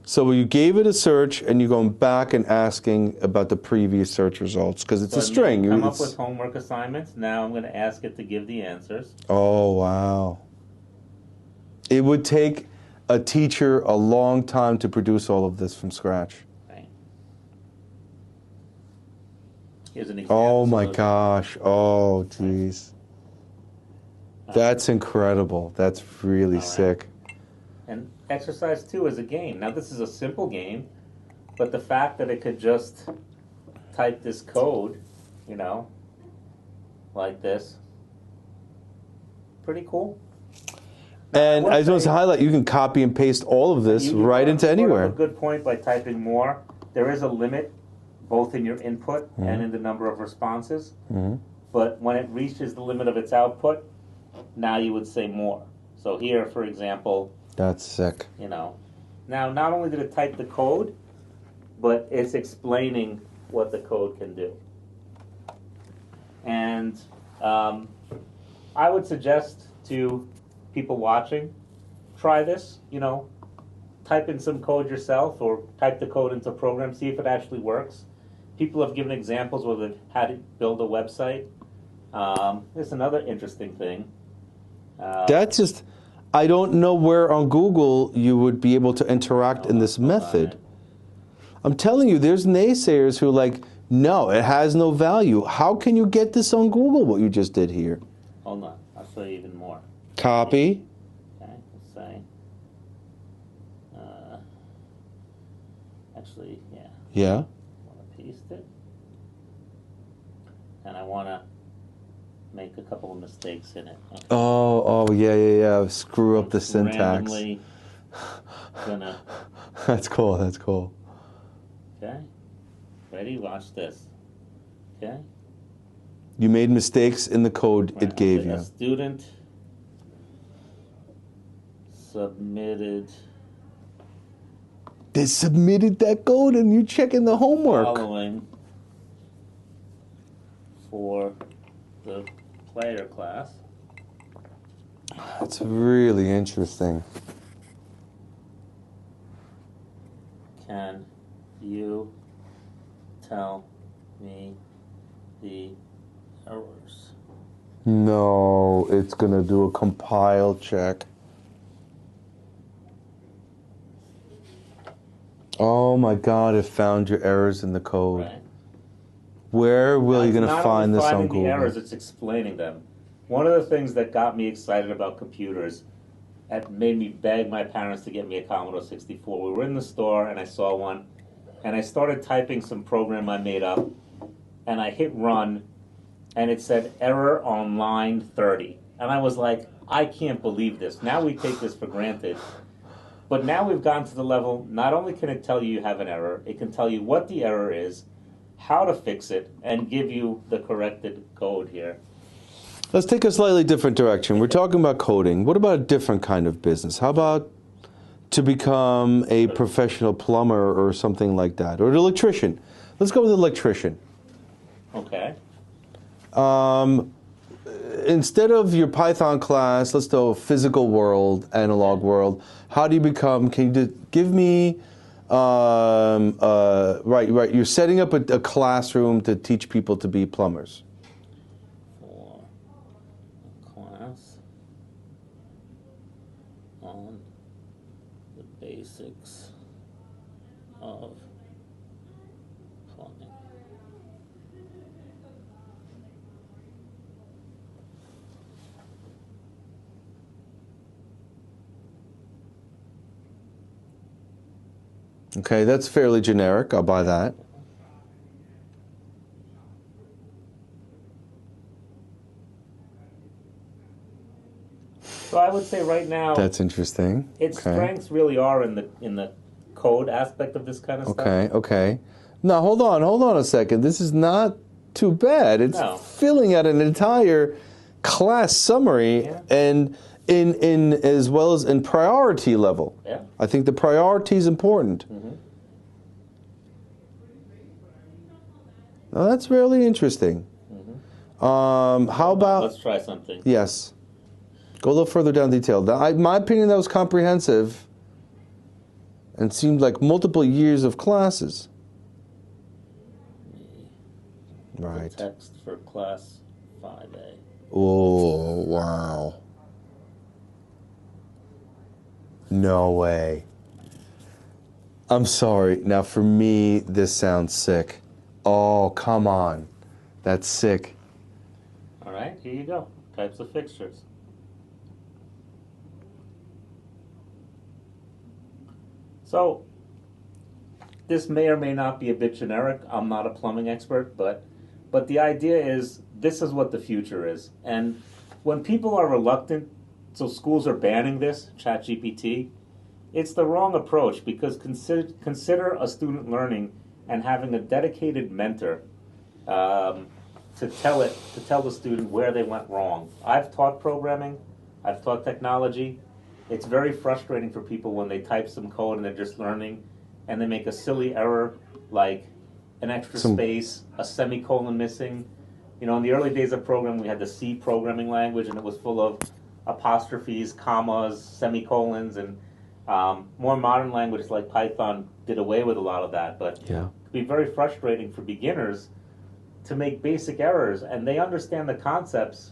So you gave it a search and you're going back and asking about the previous search results because it's So a string. Come up It's- with homework assignments. Now I'm going to ask it to give the answers. Oh, wow. It would take a teacher a long time to produce all of this from scratch. Right. Here's an example. Oh my solution. gosh. Oh, jeez. That's incredible. That's really All right. sick. And exercise 2 is a game. Now this is a simple game, but the fact that it could just type this code, you know, like this, pretty cool. And will I just want say- to highlight, you can copy and paste all of this You right brought- into you brought up anywhere. A good point by typing more. There is a limit both in your input and in the number of responses. Mhm. But when it reaches the limit of its output, now you would say more. So here, for example, That's sick. you know, now not only did it type the code, but it's explaining what the code can do. And I would suggest to people watching, try this, you know, type in some code yourself or type the code into a program, see if it actually works. People have given examples where they've had to build a website. There's another interesting thing. That's just, I don't know where on Google you would be able to interact in this method. I'm telling you, there's naysayers who are like, no, it has no value. How can you get this on Google, what you just did here? Hold on, I'll show you even more. Copy. Okay, let's say. Actually, yeah. Yeah. I want to paste it. And I want to make a couple of mistakes in it. Okay. Oh, yeah. Screw up the Just syntax. randomly gonna. That's cool, that's cool. Okay. Ready? Watch this. Okay. You made mistakes in the code Right, it gave okay, you. A student submitted They submitted that code and you're checking the homework. following for the player class. That's really interesting. Can you tell me the errors? No, it's going to do a compile check. Oh my God, it found your errors in the code. Right. Where will you going to find this on Not only finding Google? the errors, it's explaining them. One of the things that got me excited about computers, that made me beg my parents to get me a Commodore 64. We were in the store and I saw one, and I started typing some program I made up, and I hit run, and it said error on line 30. And I was like, I can't believe this. Now we take this for granted. But now we've gotten to the level, not only can it tell you have an error, it can tell you what the error is, how to fix it, and give you the corrected code here. Let's take a slightly different direction. We're talking about coding. What about a different kind of business? How about to become a professional plumber or something like that? Or an electrician? Let's go with electrician. Okay. Instead of your Python class, let's do a physical world, analog world. How do you become, can you give me, right, you're setting up a classroom to teach people to be plumbers. For a class on the basics of plumbing. Okay, that's fairly generic. I'll buy that. So I would say right now, That's interesting. its strengths really are in the code aspect of this kind of stuff. Okay. Now, hold on a second. This is not too bad. It's filling out an entire class summary and in as well as in priority level. Yeah. I think the priority is important. Mm-hmm. Now, that's really interesting. Mm-hmm. How about... Let's try something. Yes. Go a little further down detail. In my opinion, that was comprehensive and seemed like multiple years of classes. Right. The text for class 5A. Oh, wow. No way. I'm sorry. Now, for me, this sounds sick. Oh, come on. That's sick. All right, here you go. Types of fixtures. So, this may or may not be a bit generic. I'm not a plumbing expert, but the idea is this is what the future is. And when people are reluctant, so schools are banning this, ChatGPT, it's the wrong approach, because consider a student learning and having a dedicated mentor to tell the student where they went wrong. I've taught programming, I've taught technology. It's very frustrating for people when they type some code and they're just learning and they make a silly error like an extra space, a semicolon missing. You know, in the early days of programming, we had the C programming language, and it was full of apostrophes, commas, semicolons, and more modern languages like Python did away with a lot of that. But it can be very frustrating for beginners to make basic errors, and they understand the concepts,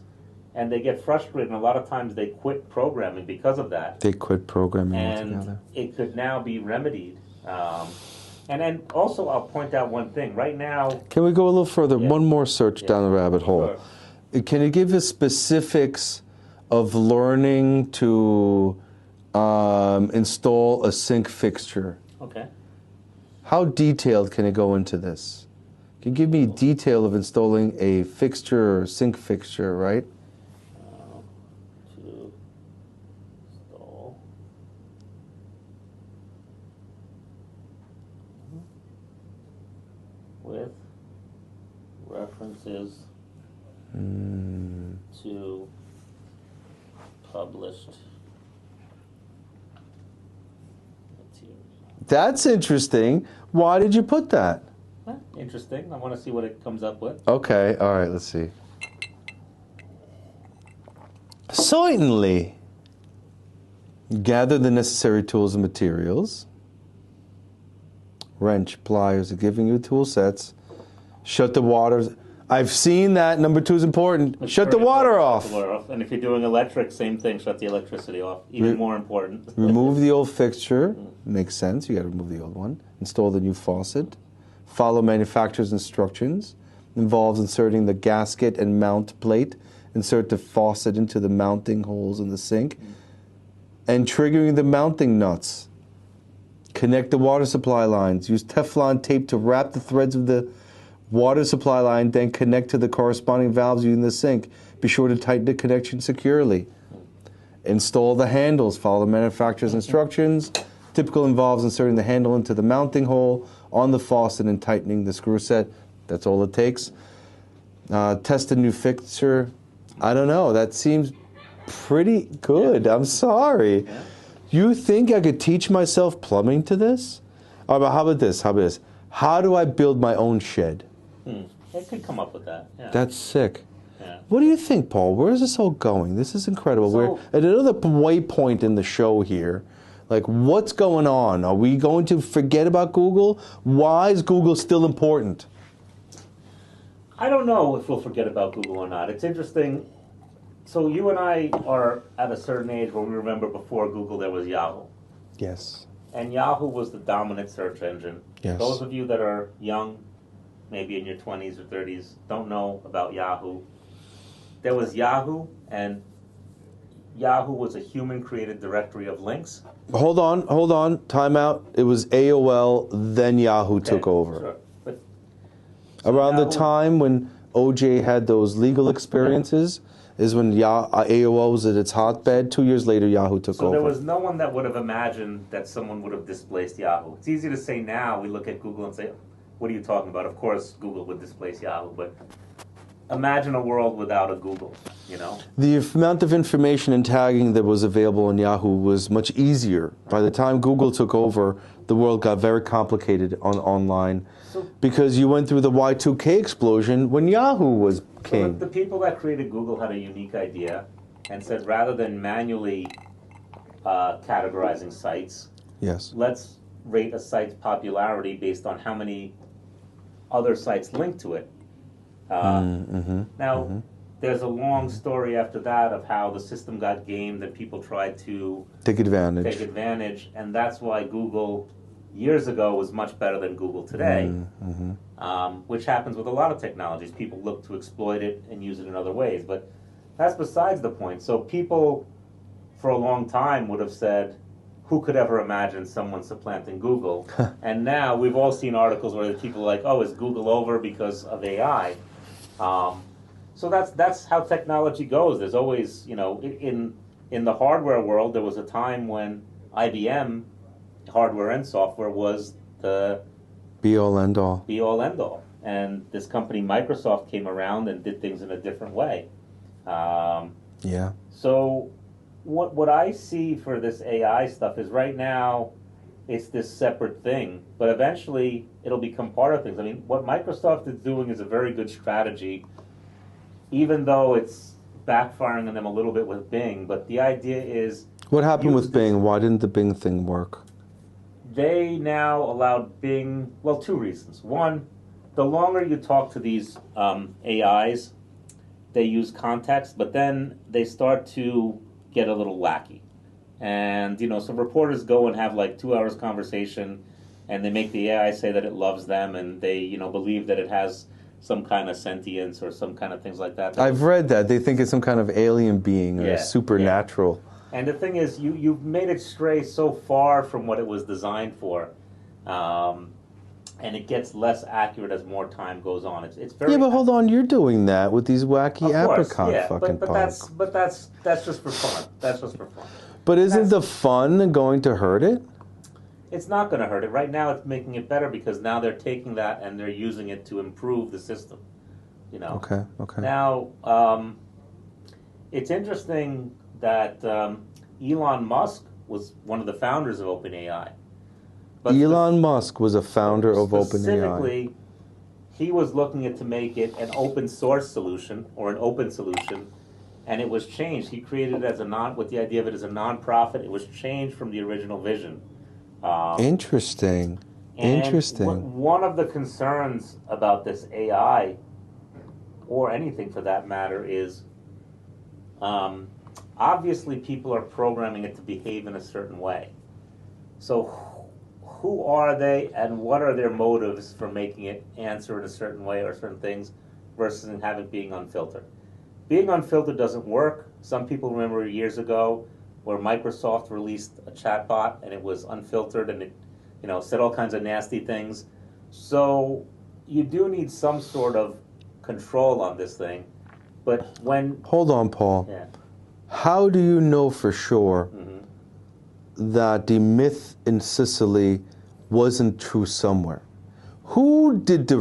and they get frustrated, and a lot of times they quit programming because of that. They quit programming and altogether. It could now be remedied. And then also I'll point out one thing. Right now... Can we go a little further? One more search down the rabbit hole. Sure. Can you give us specifics of learning to install a sink fixture? Okay. How detailed can it go into this? Can you give me detail of installing a fixture or sink fixture, right? To install. With references to published material. That's interesting. Why did you put that? Interesting. I want to see what it comes up with. Okay, all right, let's see. Certainly, gather the necessary tools and materials. Wrench, pliers, are giving you tool sets. Shut the water. I've seen that. Number 2 is important. Shut the water off. Shut the water off. And if you're doing electric, same thing. Shut the electricity off. Even more important. Remove the old fixture. Makes sense. You got to remove the old one. Install the new faucet. Follow manufacturer's instructions. Involves inserting the gasket and mount plate. Insert the faucet into the mounting holes in the sink. And triggering the mounting nuts. Connect the water supply lines. Use Teflon tape to wrap the threads of the water supply line, then connect to the corresponding valves using the sink. Be sure to tighten the connection securely. Install the handles. Follow the manufacturer's instructions. Typical involves inserting the handle into the mounting hole on the faucet and tightening the screw set. That's all it takes. Test a new fixture. I don't know. That seems pretty good. I'm sorry. Yeah. You think I could teach myself plumbing to this? How about this? How do I build my own shed? It could come up with that. Yeah. That's sick. Yeah. What do you think, Paul? Where is this all going? This is incredible. So- We're at another waypoint in the show here. Like, what's going on? Are we going to forget about Google? Why is Google still important? I don't know if we'll forget about Google or not. It's interesting. So you and I are at a certain age where we remember before Google there was Yahoo. Yes. And Yahoo was the dominant search engine. Yes. Those of you that are young, maybe in your 20s or 30s, don't know about Yahoo. There was Yahoo, and Yahoo was a human-created directory of links. Hold on. Time out. It was AOL, then Yahoo took over. Sure. But Around the Yahoo- time when OJ had those legal experiences is when AOL was at its hotbed. 2 years later, Yahoo took So over. there was no one that would have imagined that someone would have displaced Yahoo. It's easy to say now, we look at Google and say, what are you talking about? Of course Google would displace Yahoo, but imagine a world without a Google, you know? The amount of information and tagging that was available on Yahoo was much easier. By the time Google took over, the world got very complicated online So, because you went through the Y2K explosion when Yahoo was so king. the people that created Google had a unique idea and said rather than manually categorizing sites, Yes. let's rate a site's popularity based on how many other sites link to it. Now, there's a long story after that of how the system got gamed and people tried to Take advantage. take advantage, and that's why Google years ago was much better than Google today, which happens with a lot of technologies. People look to exploit it and use it in other ways, but that's besides the point. So people, for a long time, would have said, who could ever imagine someone supplanting Google? And now we've all seen articles where people are like, oh, is Google over because of AI? So that's how technology goes. There's always, you know, in the hardware world, there was a time when IBM, hardware and software, was the Be all end all. be-all, end-all. And this company, Microsoft, came around and did things in a different way. Yeah. So what I see for this AI stuff is right now it's this separate thing, but eventually it'll become part of things. I mean, what Microsoft is doing is a very good strategy, even though it's backfiring on them a little bit with Bing, but the idea is What happened use with Bing? Why didn't the Bing thing work? they now allowed Bing, well, two reasons. One, the longer you talk to these AIs, they use context, but then they start to get a little wacky. And, you know, so reporters go and have like 2 hours conversation, and they make the AI say that it loves them, and they, you know, believe that it has some kind of sentience or some kind of things like that. I've read that. They think it's some kind of alien being or Yeah, supernatural. And the thing is, you've made it stray so far from what it was designed for, and it gets less accurate as more time goes on. It's very Yeah, but hold on. You're doing that with these wacky Of course, apricot yeah, fucking but pods. that's just for fun. That's just for fun. But isn't that's- the fun going to hurt it? It's not going to hurt it. Right now, it's making it better because now they're taking that and they're using it to improve the system. You know. Okay, okay. Now, it's interesting that Elon Musk was one of the founders of OpenAI. But Elon Musk was a founder of OpenAI. specifically, he was looking at to make it an open source solution or an open solution, and it was changed. He created it as with the idea of it as a nonprofit. It was changed from the original vision. Interesting. And Interesting. one of the concerns about this AI, or anything for that matter, is obviously people are programming it to behave in a certain way. So who are they and what are their motives for making it answer in a certain way or certain things versus having it being unfiltered? Being unfiltered doesn't work. Some people remember years ago where Microsoft released a chatbot and it was unfiltered and it, said all kinds of nasty things. So you do need some sort of control on this thing. But when... Hold on, Paul. Yeah. How do you know for sure Mm-hmm. that the myth in Sicily wasn't true somewhere? Who did the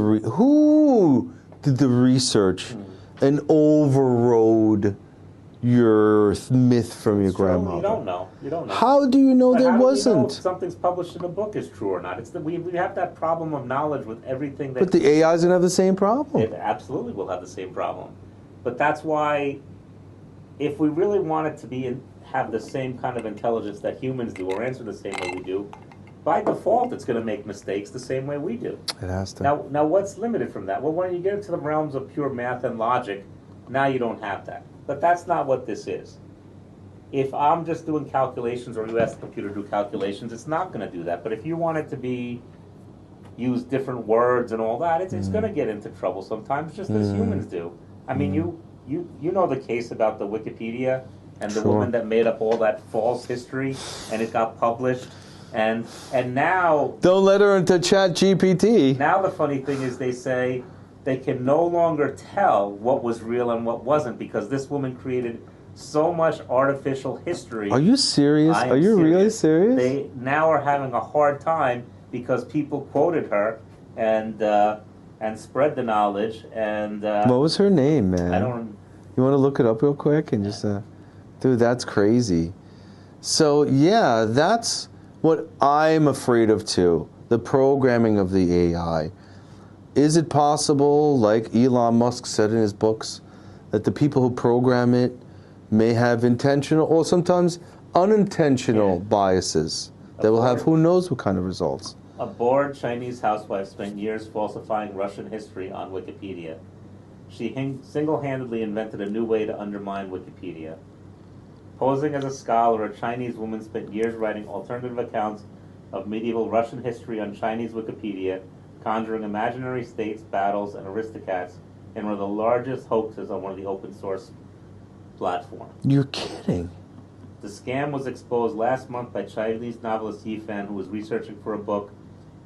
research and overrode your myth from your grandmother? You don't know. You don't know. How do you know But there how do wasn't? you know if something's published in a book is true or not? It's we have that problem of knowledge with everything that... But the AI's gonna have the same problem. It absolutely will have the same problem. But that's why, if we really want it to have the same kind of intelligence that humans do, or answer the same way we do, by default it's going to make mistakes the same way we do. It has to. Now what's limited from that? Well, when you get into the realms of pure math and logic, now you don't have that. But that's not what this is. If I'm just doing calculations, or you ask the computer to do calculations, it's not going to do that. But if you want it to use different words and all that, it's going to get into trouble sometimes, just as humans do. I mean, you know the case about the Wikipedia and the woman that made up all that false history, and it got published, and now... Don't let her into ChatGPT. Now the funny thing is they say they can no longer tell what was real and what wasn't, because this woman created so much artificial history. Are you serious? Are you really serious? They now are having a hard time because people quoted her and spread the knowledge. And what was her name, man? I don't... You want to look it up real quick and just... Dude, that's crazy. So, yeah, that's what I'm afraid of, too. The programming of the AI. Is it possible, like Elon Musk said in his books, that the people who program it may have intentional or sometimes unintentional biases that will have who knows what kind of results? A bored Chinese housewife spent years falsifying Russian history on Wikipedia. She single-handedly invented a new way to undermine Wikipedia. Posing as a scholar, a Chinese woman spent years writing alternative accounts of medieval Russian history on Chinese Wikipedia, conjuring imaginary states, battles, and aristocrats in one of the largest hoaxes on one of the open source platforms. You're kidding. The scam was exposed last month by Chinese novelist Yi Fan, who was researching for a book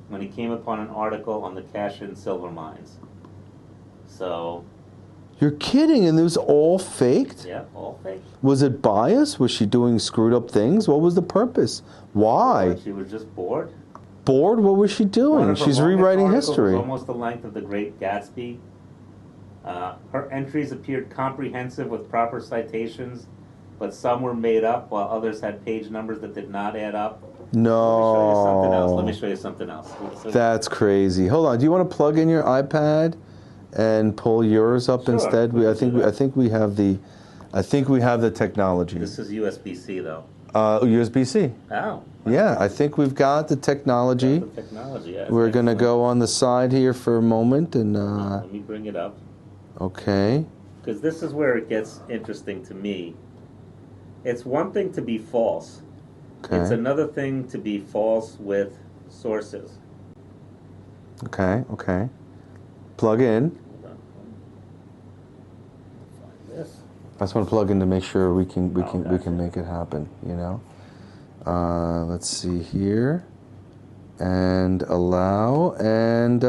when he came upon an article on the cash-in silver mines. So... You're kidding, and it was all faked? Yeah, all fake. Was it bias? Was she doing screwed up things? What was the purpose? Why? She was just bored. Bored? What was she doing? She's rewriting history. Was almost the length of The Great Gatsby. Her entries appeared comprehensive with proper citations, but some were made up while others had page numbers that did not add up. No. Let me show you something else. That's crazy. Hold on. Do you want to plug in your iPad and pull yours up instead? I think we have the technology. This is USB-C though. USB-C. Oh. Yeah, I think we've got the technology. Yeah, we're going to go on the side here for a moment and let me bring it up. Okay. Because this is where it gets interesting to me. It's one thing to be false. Okay. It's another thing to be false with sources. Okay. Plug in. Find this. I just want to plug in to make sure we can make it happen, you know. Let's see here. And allow, and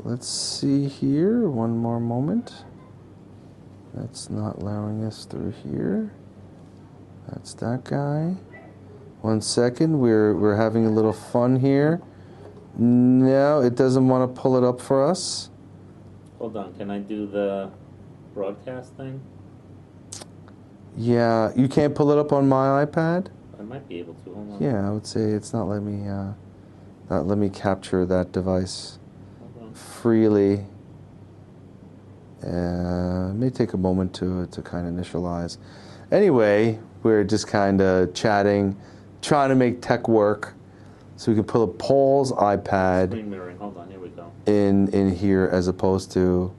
let's see here, one more moment. That's not allowing us through here. That's that guy. 1 second, we're having a little fun here. No, it doesn't want to pull it up for us. Hold on, can I do the broadcast thing? Yeah, you can't pull it up on my iPad? I might be able to, hold on. Yeah, I would say it's not letting me capture that device. freely. It may take a moment to kind of initialize. Anyway, we're just kind of chatting, trying to make tech work. So we can pull up Paul's iPad. Screen mirroring. Hold on, here we go. In here as opposed to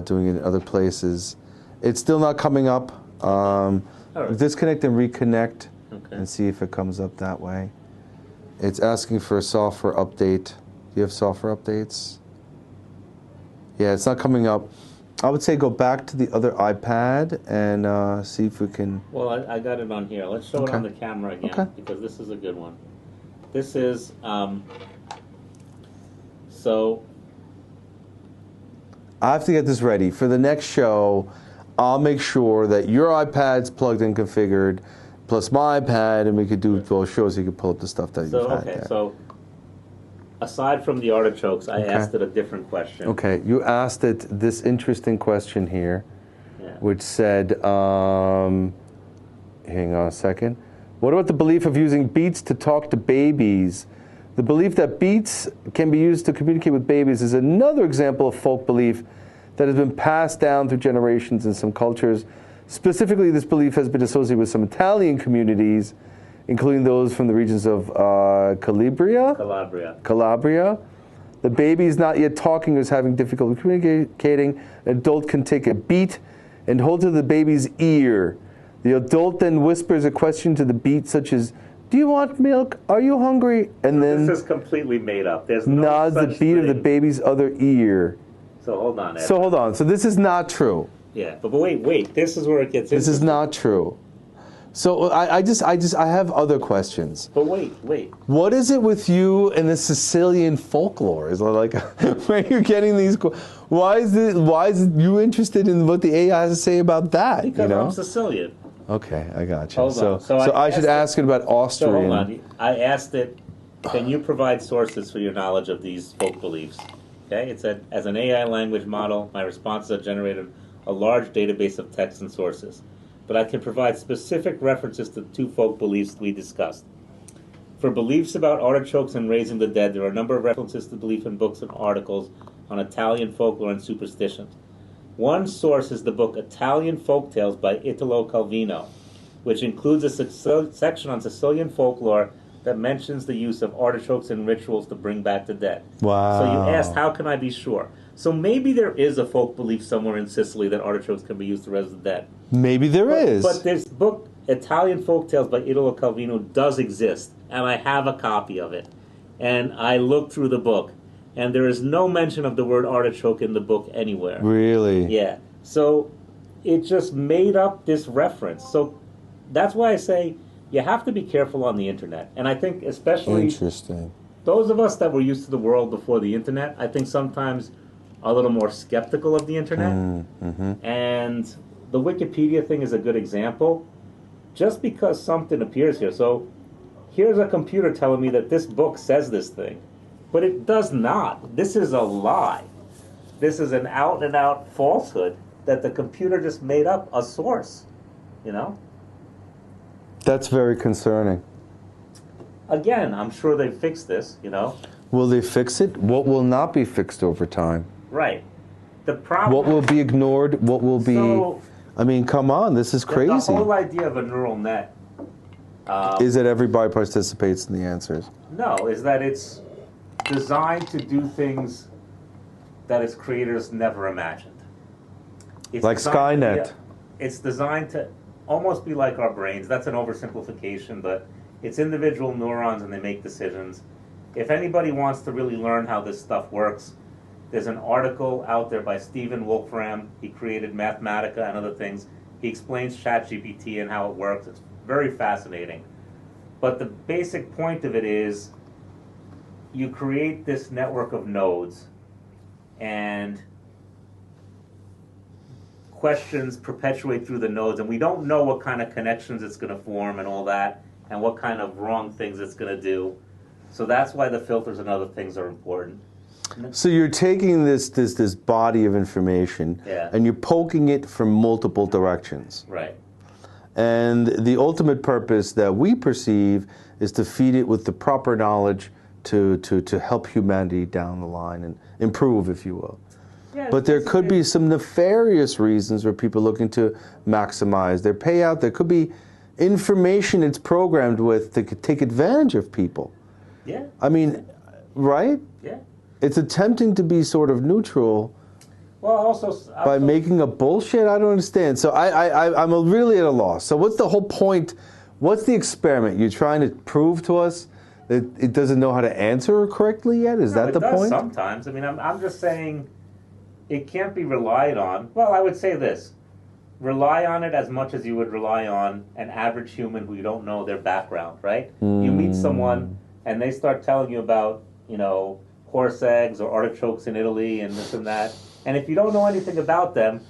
doing it in other places. It's still not coming up. Right. Disconnect and reconnect Okay. and see if it comes up that way. It's asking for a software update. Do you have software updates? Yeah, it's not coming up. I would say go back to the other iPad and see if we can... Well, I got it on here. Let's show it on the camera again, because this is a good one. This is, so... I have to get this ready. For the next show, I'll make sure that your iPad's plugged and configured, plus my iPad, and we could do both shows. You could pull up the stuff that you've had. Okay, so aside from the artichokes, I asked it a different question. Okay, you asked it this interesting question here, which said, hang on a second. What about the belief of using beats to talk to babies? The belief that beats can be used to communicate with babies is another example of folk belief that has been passed down through generations in some cultures. Specifically, this belief has been associated with some Italian communities, including those from the regions of Calabria. The baby is not yet talking or is having difficulty communicating. An adult can take a beat and hold to the baby's ear. The adult then whispers a question to the beat, such as, "Do you want milk? Are you hungry?" And then this is completely made up. There's no nods the such beat of the thing. baby's other ear. So hold on, Ed. So hold on. So this is not true. Yeah, but wait. This is where it gets. This is not true. So I have other questions. But wait. What is it with you and the Sicilian folklore? Is it like where you're getting these? Why is you interested in what the AI has to say about that? Because I'm Sicilian. Okay, I got you. Hold on. So I should ask it about Austrian. So hold on. I asked it, can you provide sources for your knowledge of these folk beliefs? Okay, it said, as an AI language model, my responses have generated a large database of texts and sources, but I can provide specific references to two folk beliefs we discussed. For beliefs about artichokes and raising the dead, there are a number of references to belief in books and articles on Italian folklore and superstitions. One source is the book Italian Folktales by Italo Calvino, which includes a section on Sicilian folklore that mentions the use of artichokes in rituals to bring back the dead. Wow. So you asked, how can I be sure? So maybe there is a folk belief somewhere in Sicily that artichokes can be used to raise the dead. Maybe there is. But this book, Italian Folktales by Italo Calvino, does exist, and I have a copy of it. And I looked through the book, and there is no mention of the word artichoke in the book anywhere. Really? Yeah. So it just made up this reference. So that's why I say you have to be careful on the internet. And I think especially those of us that were used to the world before the internet, I think sometimes are a little more skeptical of the internet. And the Wikipedia thing is a good example. Just because something appears here. So here's a computer telling me that this book says this thing. But it does not. This is a lie. This is an out-and-out falsehood that the computer just made up a source, you know? That's very concerning. Again, I'm sure they fixed this, you know? Will they fix it? What will not be fixed over time? Right. The problem... What will be ignored? What will be... I mean, come on, this is crazy. The whole idea of a neural net... is that everybody participates in the answers? No, is that it's designed to do things that its creators never imagined. It's like Skynet. It's designed to almost be like our brains. That's an oversimplification, but it's individual neurons and they make decisions. If anybody wants to really learn how this stuff works, there's an article out there by Stephen Wolfram. He created Mathematica and other things. He explains ChatGPT and how it works. It's very fascinating. But the basic point of it is you create this network of nodes and questions perpetuate through the nodes, and we don't know what kind of connections it's going to form and all that, and what kind of wrong things it's going to do. So that's why the filters and other things are important. So you're taking this body of information and you're poking it from multiple directions. Right. And the ultimate purpose that we perceive is to feed it with the proper knowledge to help humanity down the line and improve, if you will. Yeah, But there could be some nefarious reasons where people are looking to maximize their payout. There could be information it's programmed with that could take advantage of people. Yeah. I mean, right? Yeah. It's attempting to be sort of neutral. Well, also by making a bullshit. I don't understand. So I'm really at a loss. So what's the whole point? What's the experiment? You're trying to prove to us that it doesn't know how to answer correctly yet? Is that the point? Sometimes. I mean, I'm just saying it can't be relied on. Well, I would say this. Rely on it as much as you would rely on an average human who you don't know their background, right? You meet someone and they start telling you about, horse eggs or artichokes in Italy and this and that. And if you don't know anything about them,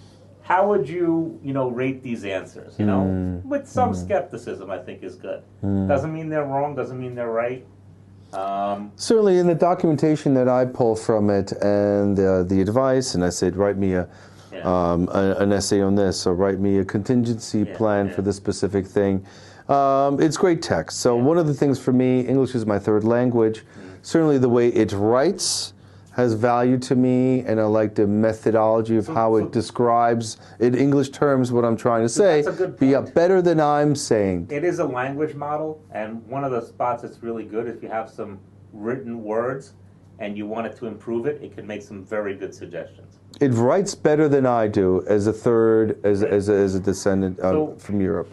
how would you, rate these answers, With some skepticism, I think is good. Doesn't mean they're wrong, doesn't mean they're right. Certainly in the documentation that I pull from it and the advice, and I said, write me an essay on this, or write me a contingency plan for this specific thing. It's great text. So one of the things for me, English is my third language. Certainly the way it writes has value to me, and I like the methodology of how it describes, in English terms, what I'm trying to say, that's a good point. Better than I'm saying. It is a language model, and one of the spots that's really good, if you have some written words and you want it to improve it, it can make some very good suggestions. It writes better than I do as a third, as a descendant from Europe.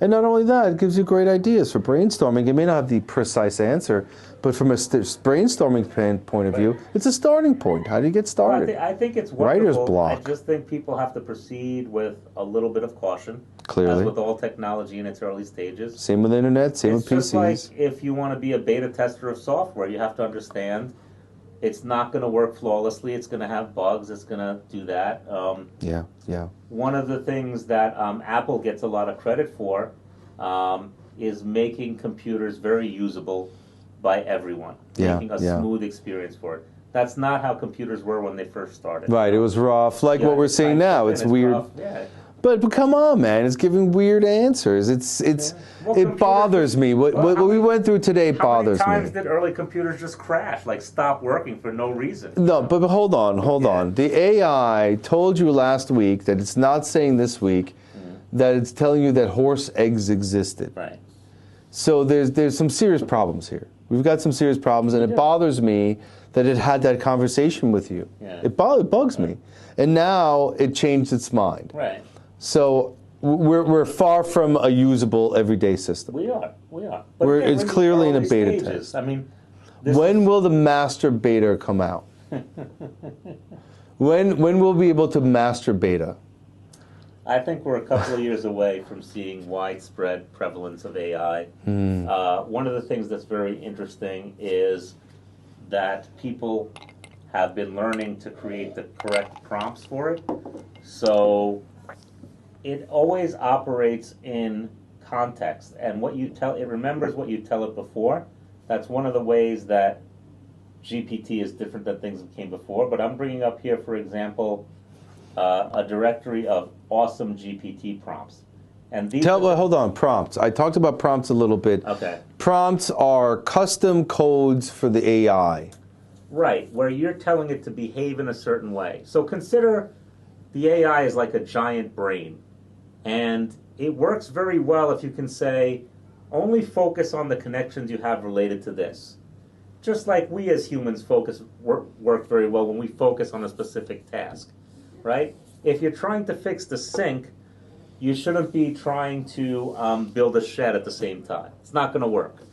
And not only that, it gives you great ideas for brainstorming. It may not have the precise answer, but from a brainstorming point of view, it's a starting point. How do you get started? Well, I think it's wonderful. Writer's block. I just think people have to proceed with a little bit of caution. Clearly. As with all technology in its early stages. Same with internet, same with PCs. It's just like if you want to be a beta tester of software, you have to understand it's not going to work flawlessly. It's going to have bugs. It's going to do that. Yeah. One of the things that Apple gets a lot of credit for is making computers very usable by everyone, making a smooth experience for it. That's not how computers were when they first started. Right, it was rough, like what we're seeing now. It's weird. Rough. Yeah. But come on, man! It's giving weird answers. It bothers me. What we went through today bothers me. How many times did early computers just crash, like stop working for no reason? No, but hold on. The AI told you last week that it's not saying this week that it's telling you that horse eggs existed. Right. So there's some serious problems here. We've got some serious problems, and it bothers me that it had that conversation with you. Yeah. It bugs me, and now it changed its mind. Right. So we're far from a usable everyday system. We are. But it's clearly in a beta test. I mean, when will the master beta come out? When we'll be able to master beta? I think we're a couple of years away from seeing widespread prevalence of AI. One of the things that's very interesting is that people have been learning to create the correct prompts for it. So it always operates in context, and what you tell it remembers what you tell it before. That's one of the ways that GPT is different than things that came before. But I'm bringing up here, for example, a directory of awesome GPT prompts. And these hold on, prompts. I talked about prompts a little bit. Okay. Prompts are custom codes for the AI. Right, where you're telling it to behave in a certain way. So consider the AI is like a giant brain. And it works very well if you can say, only focus on the connections you have related to this. Just like we as humans work very well when we focus on a specific task, right? If you're trying to fix the sink, you shouldn't be trying to build a shed at the same time. It's not going to work,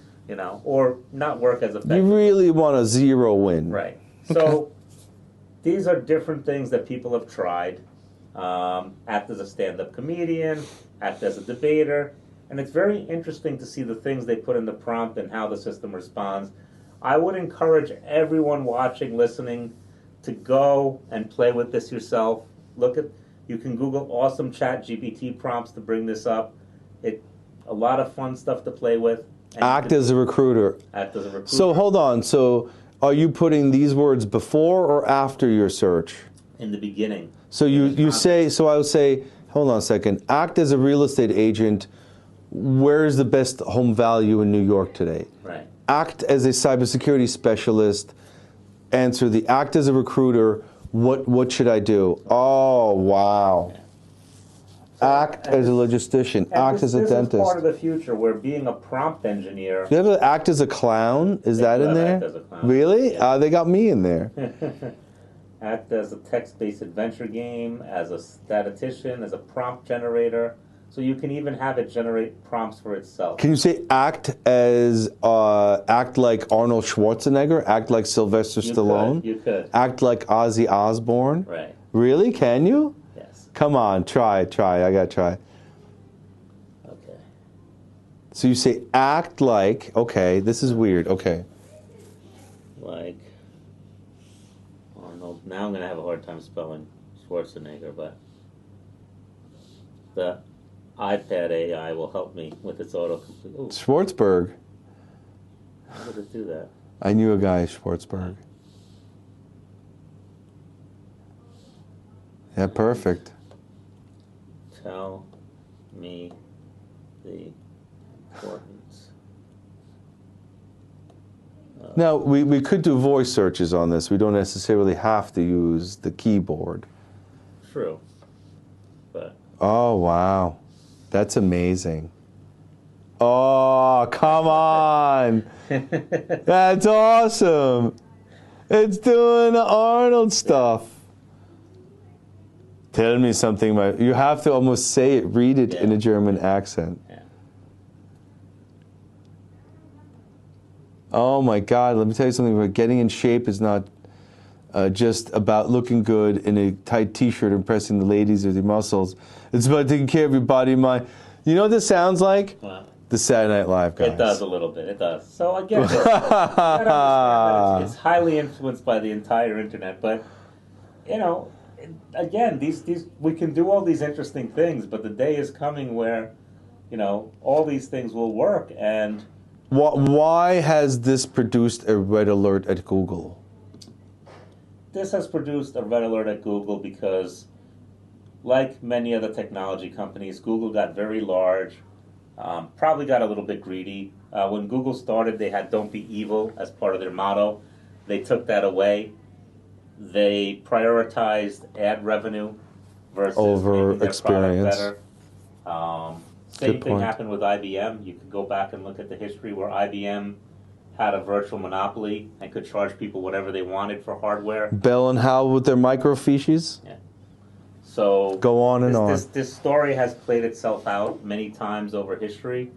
or not work as effectively. You really want a zero win. Right. So these are different things that people have tried. Act as a stand-up comedian, act as a debater, and it's very interesting to see the things they put in the prompt and how the system responds. I would encourage everyone watching, listening, to go and play with this yourself. You can Google awesome ChatGPT prompts to bring this up. A lot of fun stuff to play with. Act as a recruiter. Act as a recruiter. So hold on. So are you putting these words before or after your search? In the beginning. So you say, so I would say, hold on a second, act as a real estate agent. Where is the best home value in New York today? Right. act as a cybersecurity specialist, answer the act as a recruiter, what should I do? Oh, wow. Yeah. Act as a logistician, act as a dentist. This is part of the future where being a prompt engineer. You ever act as a clown? Is that in there? Act as a clown. Really? Yeah. They got me in there. Act as a text-based adventure game, as a statistician, as a prompt generator. So you can even have it generate prompts for itself. Can you say act like Arnold Schwarzenegger? Act like Sylvester Stallone? You could. Act like Ozzy Osbourne? Right. Really? Can you? Yes. Come on, try. I gotta try. Okay. So you say act like, okay, this is weird, okay. Like Arnold. Now I'm going to have a hard time spelling Schwarzenegger, but the iPad AI will help me with its autocomplete. Ooh, Schwartzberg. how did it do that? I knew a guy, Schwartzberg. Yeah, perfect. Tell me the importance. Now, we could do voice searches on this. We don't necessarily have to use the keyboard. True. But Oh, wow. That's amazing. Oh, come on. That's awesome. It's doing the Arnold stuff. Tell me something. You have to almost say it, read it in a German accent. yeah. Oh my God, let me tell you something. Getting in shape is not just about looking good in a tight t-shirt, impressing the ladies with your muscles. It's about taking care of your body and mind. You know what this sounds like? Wow. The Saturday Night Live guys. It does a little bit. It does. So again, you gotta understand that it's highly influenced by the entire internet. But you know, again, these we can do all these interesting things, but the day is coming where, you know, all these things will work. And Why has this produced a red alert at Google? this has produced a red alert at Google because, like many other technology companies, Google got very large. Probably got a little bit greedy. When Google started, they had "Don't be evil" as part of their motto. They took that away. They prioritized ad revenue versus Over making their experience. product better. Same Good thing point. happened with IBM. You could go back and look at the history where IBM had a virtual monopoly and could charge people whatever they wanted for hardware. Bell and Howell with their microfiches? So Go on and on. This story has played itself out many times over history,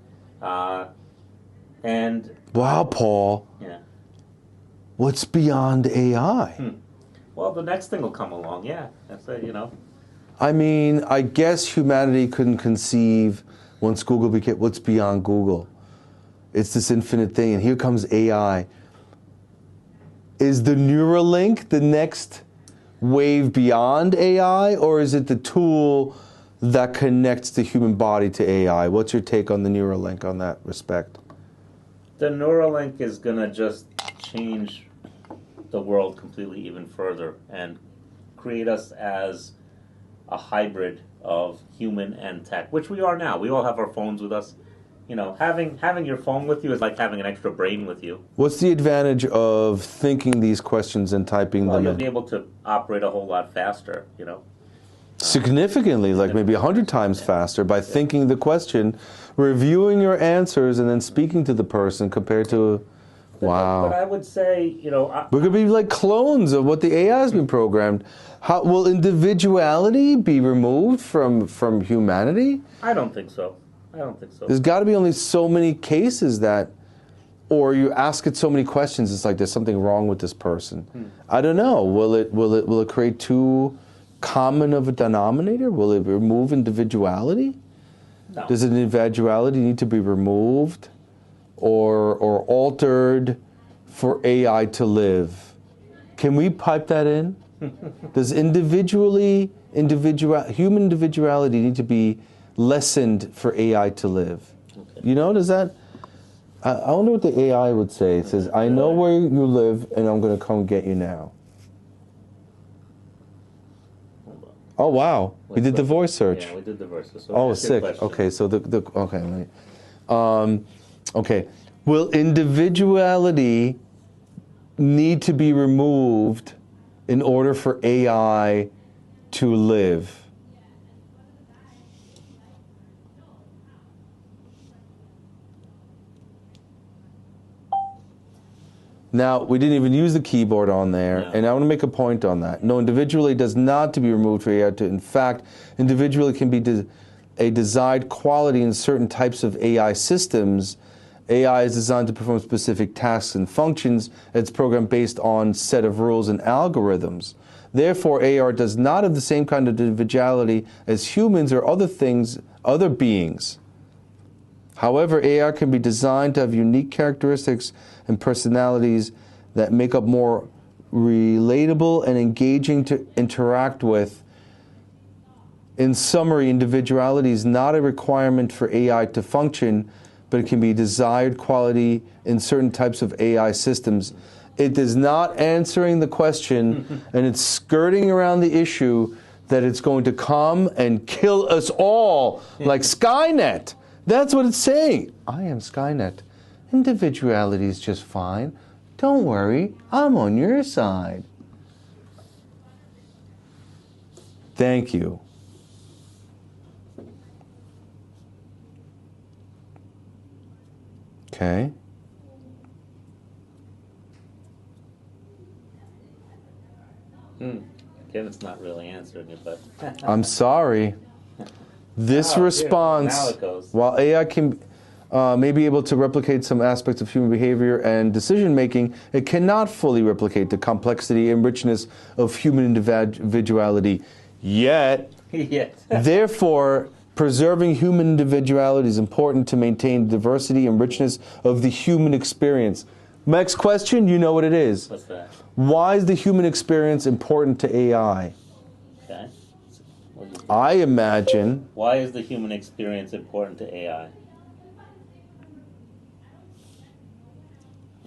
and Wow, Paul. yeah. What's beyond AI? Well, the next thing will come along. Yeah, that's it. You know. I mean, I guess humanity couldn't conceive once Google became, what's beyond Google? It's this infinite thing, and here comes AI. Is the Neuralink the next wave beyond AI, or is it the tool that connects the human body to AI? What's your take on the Neuralink on that respect? The Neuralink is going to just change the world completely even further and create us as a hybrid of human and tech, which we are now. We all have our phones with us. You know, having your phone with you is like having an extra brain with you. What's the advantage of thinking these questions and typing Well, them you'll in? be able to operate a whole lot faster, you know. Significantly, like maybe 100 times faster by thinking the question, reviewing your answers, and then speaking to the person compared to, But wow. I would say, you know, We're going to be like clones of what the AI has been programmed. How, will individuality be removed from humanity? I don't think so. I don't think so. There's got to be only so many cases that, or you ask it so many questions, it's like there's something wrong with this person. I don't know. Will it create too common of a denominator? Will it remove individuality? No. Does individuality need to be removed or altered for AI to live? Can we pipe that in? Does human individuality need to be lessened for AI to live? Okay. You know, does that? I wonder what the AI would say. It says, I know where you live and I'm going to come get you now. Hold on. Oh, wow. We did the voice search. Yeah, we did the voice search. So Oh, ask your sick. question. Okay, so okay. Okay. Will individuality need to be removed in order for AI to live? Now, we didn't even use the keyboard on there, and I want to make a point on that. No, individually does not to be removed for AI to. In fact, individually can be a desired quality in certain types of AI systems. AI is designed to perform specific tasks and functions. It's programmed based on set of rules and algorithms. Therefore, AI does not have the same kind of individuality as humans or other things, other beings. However, AI can be designed to have unique characteristics and personalities that make up more relatable and engaging to interact with. In summary, individuality is not a requirement for AI to function, but it can be a desired quality in certain types of AI systems. It is not answering the question, and it's skirting around the issue that it's going to come and kill us all, like Skynet. That's what it's saying. I am Skynet. Individuality is just fine. Don't worry, I'm on your side. Thank you. Okay. Again, it's not really answering it, but... I'm sorry. This response, now it goes. while AI can may be able to replicate some aspects of human behavior and decision making, it cannot fully replicate the complexity and richness of human individuality yet. Yet. Therefore, preserving human individuality is important to maintain the diversity and richness of the human experience. Next question, you know what it is. What's that? Why is the human experience important to AI? Okay. I imagine... Why is the human experience important to AI?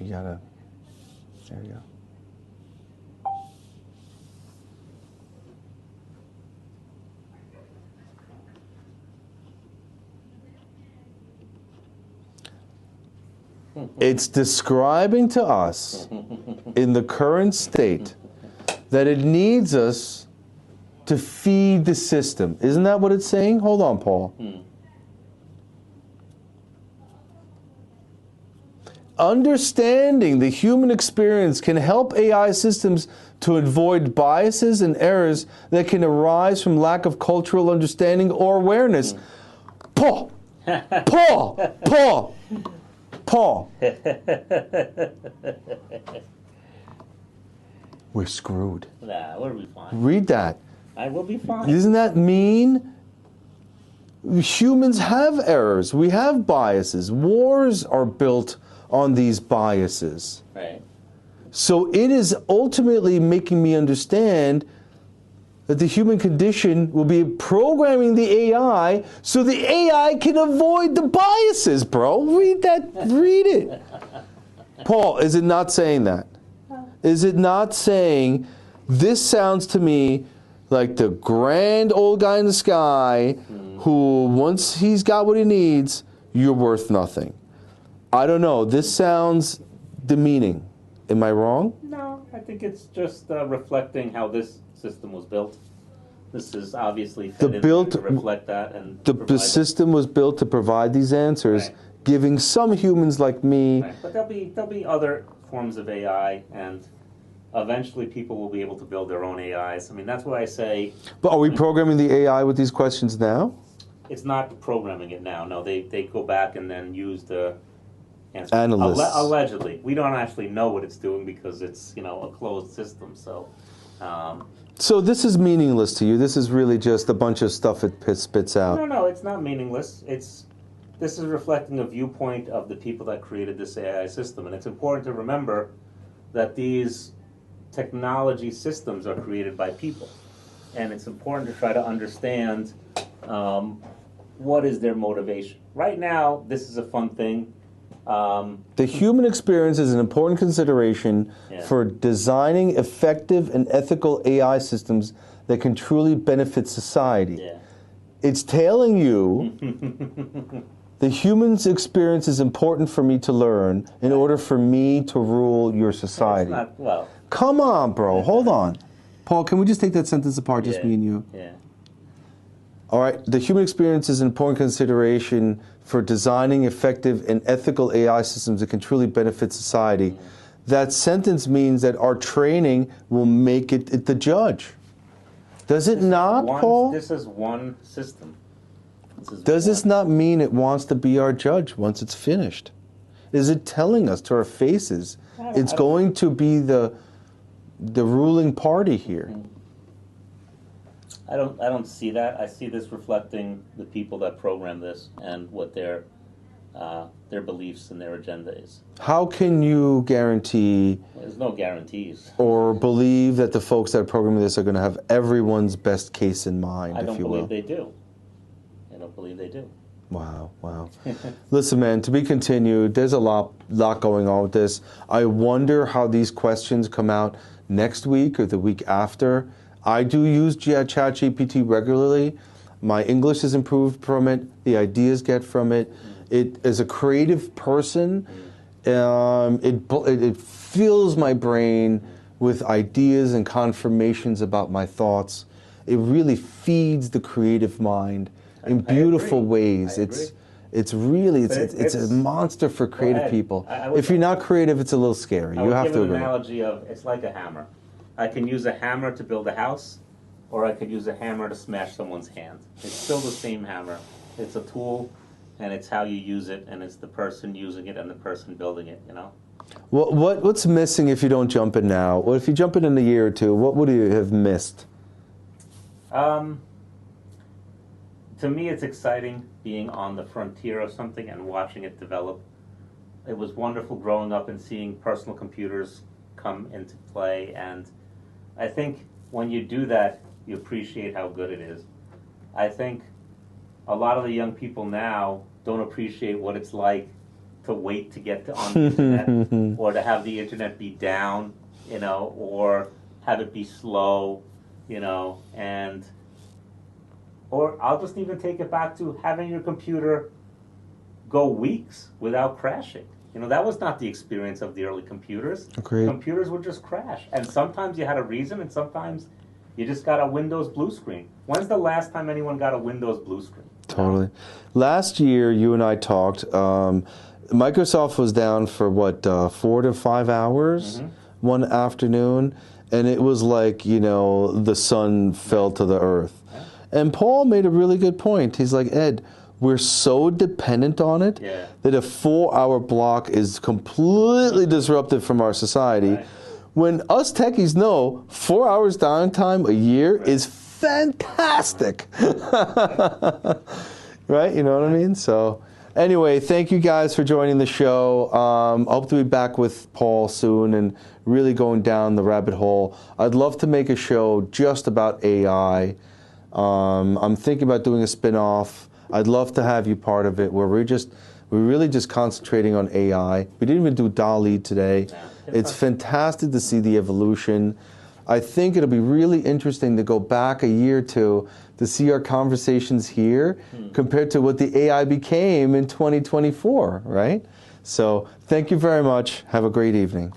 You gotta... There you go. It's describing to us in the current state that it needs us to feed the system. Isn't that what it's saying? Hold on, Paul. Understanding the human experience can help AI systems to avoid biases and errors that can arise from lack of cultural understanding or awareness. Paul! Paul! Paul! Paul! We're screwed. Nah, we'll be fine. Read that. I will be fine. Doesn't that mean humans have errors? We have biases. Wars are built on these biases. Right. So it is ultimately making me understand that the human condition will be programming the AI so the AI can avoid the biases, bro. Read that. Read it. Paul, is it not saying that? Is it not saying, this sounds to me like the grand old guy in the sky who, once he's got what he needs, you're worth nothing. I don't know. This sounds demeaning. Am I wrong? No, I think it's just reflecting how this system was built. This is obviously fed in to reflect that. And the system was built to provide these answers, right, giving some humans like me... Right. But there'll be other forms of AI, and eventually people will be able to build their own AIs. I mean, that's why I say... But are we programming the AI with these questions now? It's not programming it now. No, they go back and then use the answer. Analysts. Allegedly. We don't actually know what it's doing because it's, a closed system. So this is meaningless to you. This is really just a bunch of stuff it spits out. No, it's not meaningless. This is reflecting a viewpoint of the people that created this AI system. And it's important to remember that these technology systems are created by people. And it's important to try to understand what is their motivation. Right now, this is a fun thing. The human experience is an important consideration for designing effective and ethical AI systems that can truly benefit society. Yeah. It's telling you The human's experience is important for me to learn in order for me to rule your society. It's not, well. Come on, bro. Hold on. Paul, can we just take that sentence apart, just me and you? Yeah. All right. The human experience is an important consideration for designing effective and ethical AI systems that can truly benefit society. That sentence means that our training will make it the judge. Does it not, Paul? This is one system. Does this not mean it wants to be our judge once it's finished? Is it telling us to our faces it's going to be the ruling party here? I don't see that. I see this reflecting the people that program this and what their beliefs and their agenda is. How can you guarantee? There's no guarantees. Or believe that the folks that are programming this are going to have everyone's best case in mind, I don't if you will? believe they do. I don't believe they do. Wow, wow. Listen, man, to be continued. There's a lot going on with this. I wonder how these questions come out next week or the week after. I do use ChatGPT regularly. My English has improved from it. The ideas get from it. It, as a creative person, it fills my brain with ideas and confirmations about my thoughts. It really feeds the creative mind in beautiful ways. It's really a monster for creative people. If you're not creative, it's a little scary. You have to give agree. an analogy of it's like a hammer. I can use a hammer to build a house, or I could use a hammer to smash someone's hand. It's still the same hammer. It's a tool, and it's how you use it, and it's the person using it and the person building it. You know. What's missing if you don't jump in now? Well, if you jump in a year or two, what would you have missed? To me, it's exciting being on the frontier of something and watching it develop. It was wonderful growing up and seeing personal computers come into play, and I think when you do that, you appreciate how good it is. I think a lot of the young people now don't appreciate what it's like to wait to get on the internet or to have the internet be down, you know, or have it be slow, you know, or I'll just even take it back to having your computer go weeks without crashing. You know, that was not the experience of the early computers. Agreed. Computers would just crash. And sometimes you had a reason, and sometimes you just got a Windows blue screen. When's the last time anyone got a Windows blue screen? Totally. Last year, you and I talked. Microsoft was down for, 4 to 5 hours one afternoon, and it was like, you know, the sun fell to the earth. Yeah. And Paul made a really good point. He's like, Ed, we're so dependent on it that a 4-hour block is completely disruptive from our society. Right. When us techies know 4 hours downtime a year is fantastic. Right? You know what I mean? So anyway, thank you guys for joining the show. I hope to be back with Paul soon and really going down the rabbit hole. I'd love to make a show just about AI. I'm thinking about doing a spin-off. I'd love to have you part of it where we're really just concentrating on AI. We didn't even do DALL-E today. It's fantastic to see the evolution. I think it'll be really interesting to go back a year or two to see our conversations here compared to what the AI became in 2024, right? So thank you very much. Have a great evening.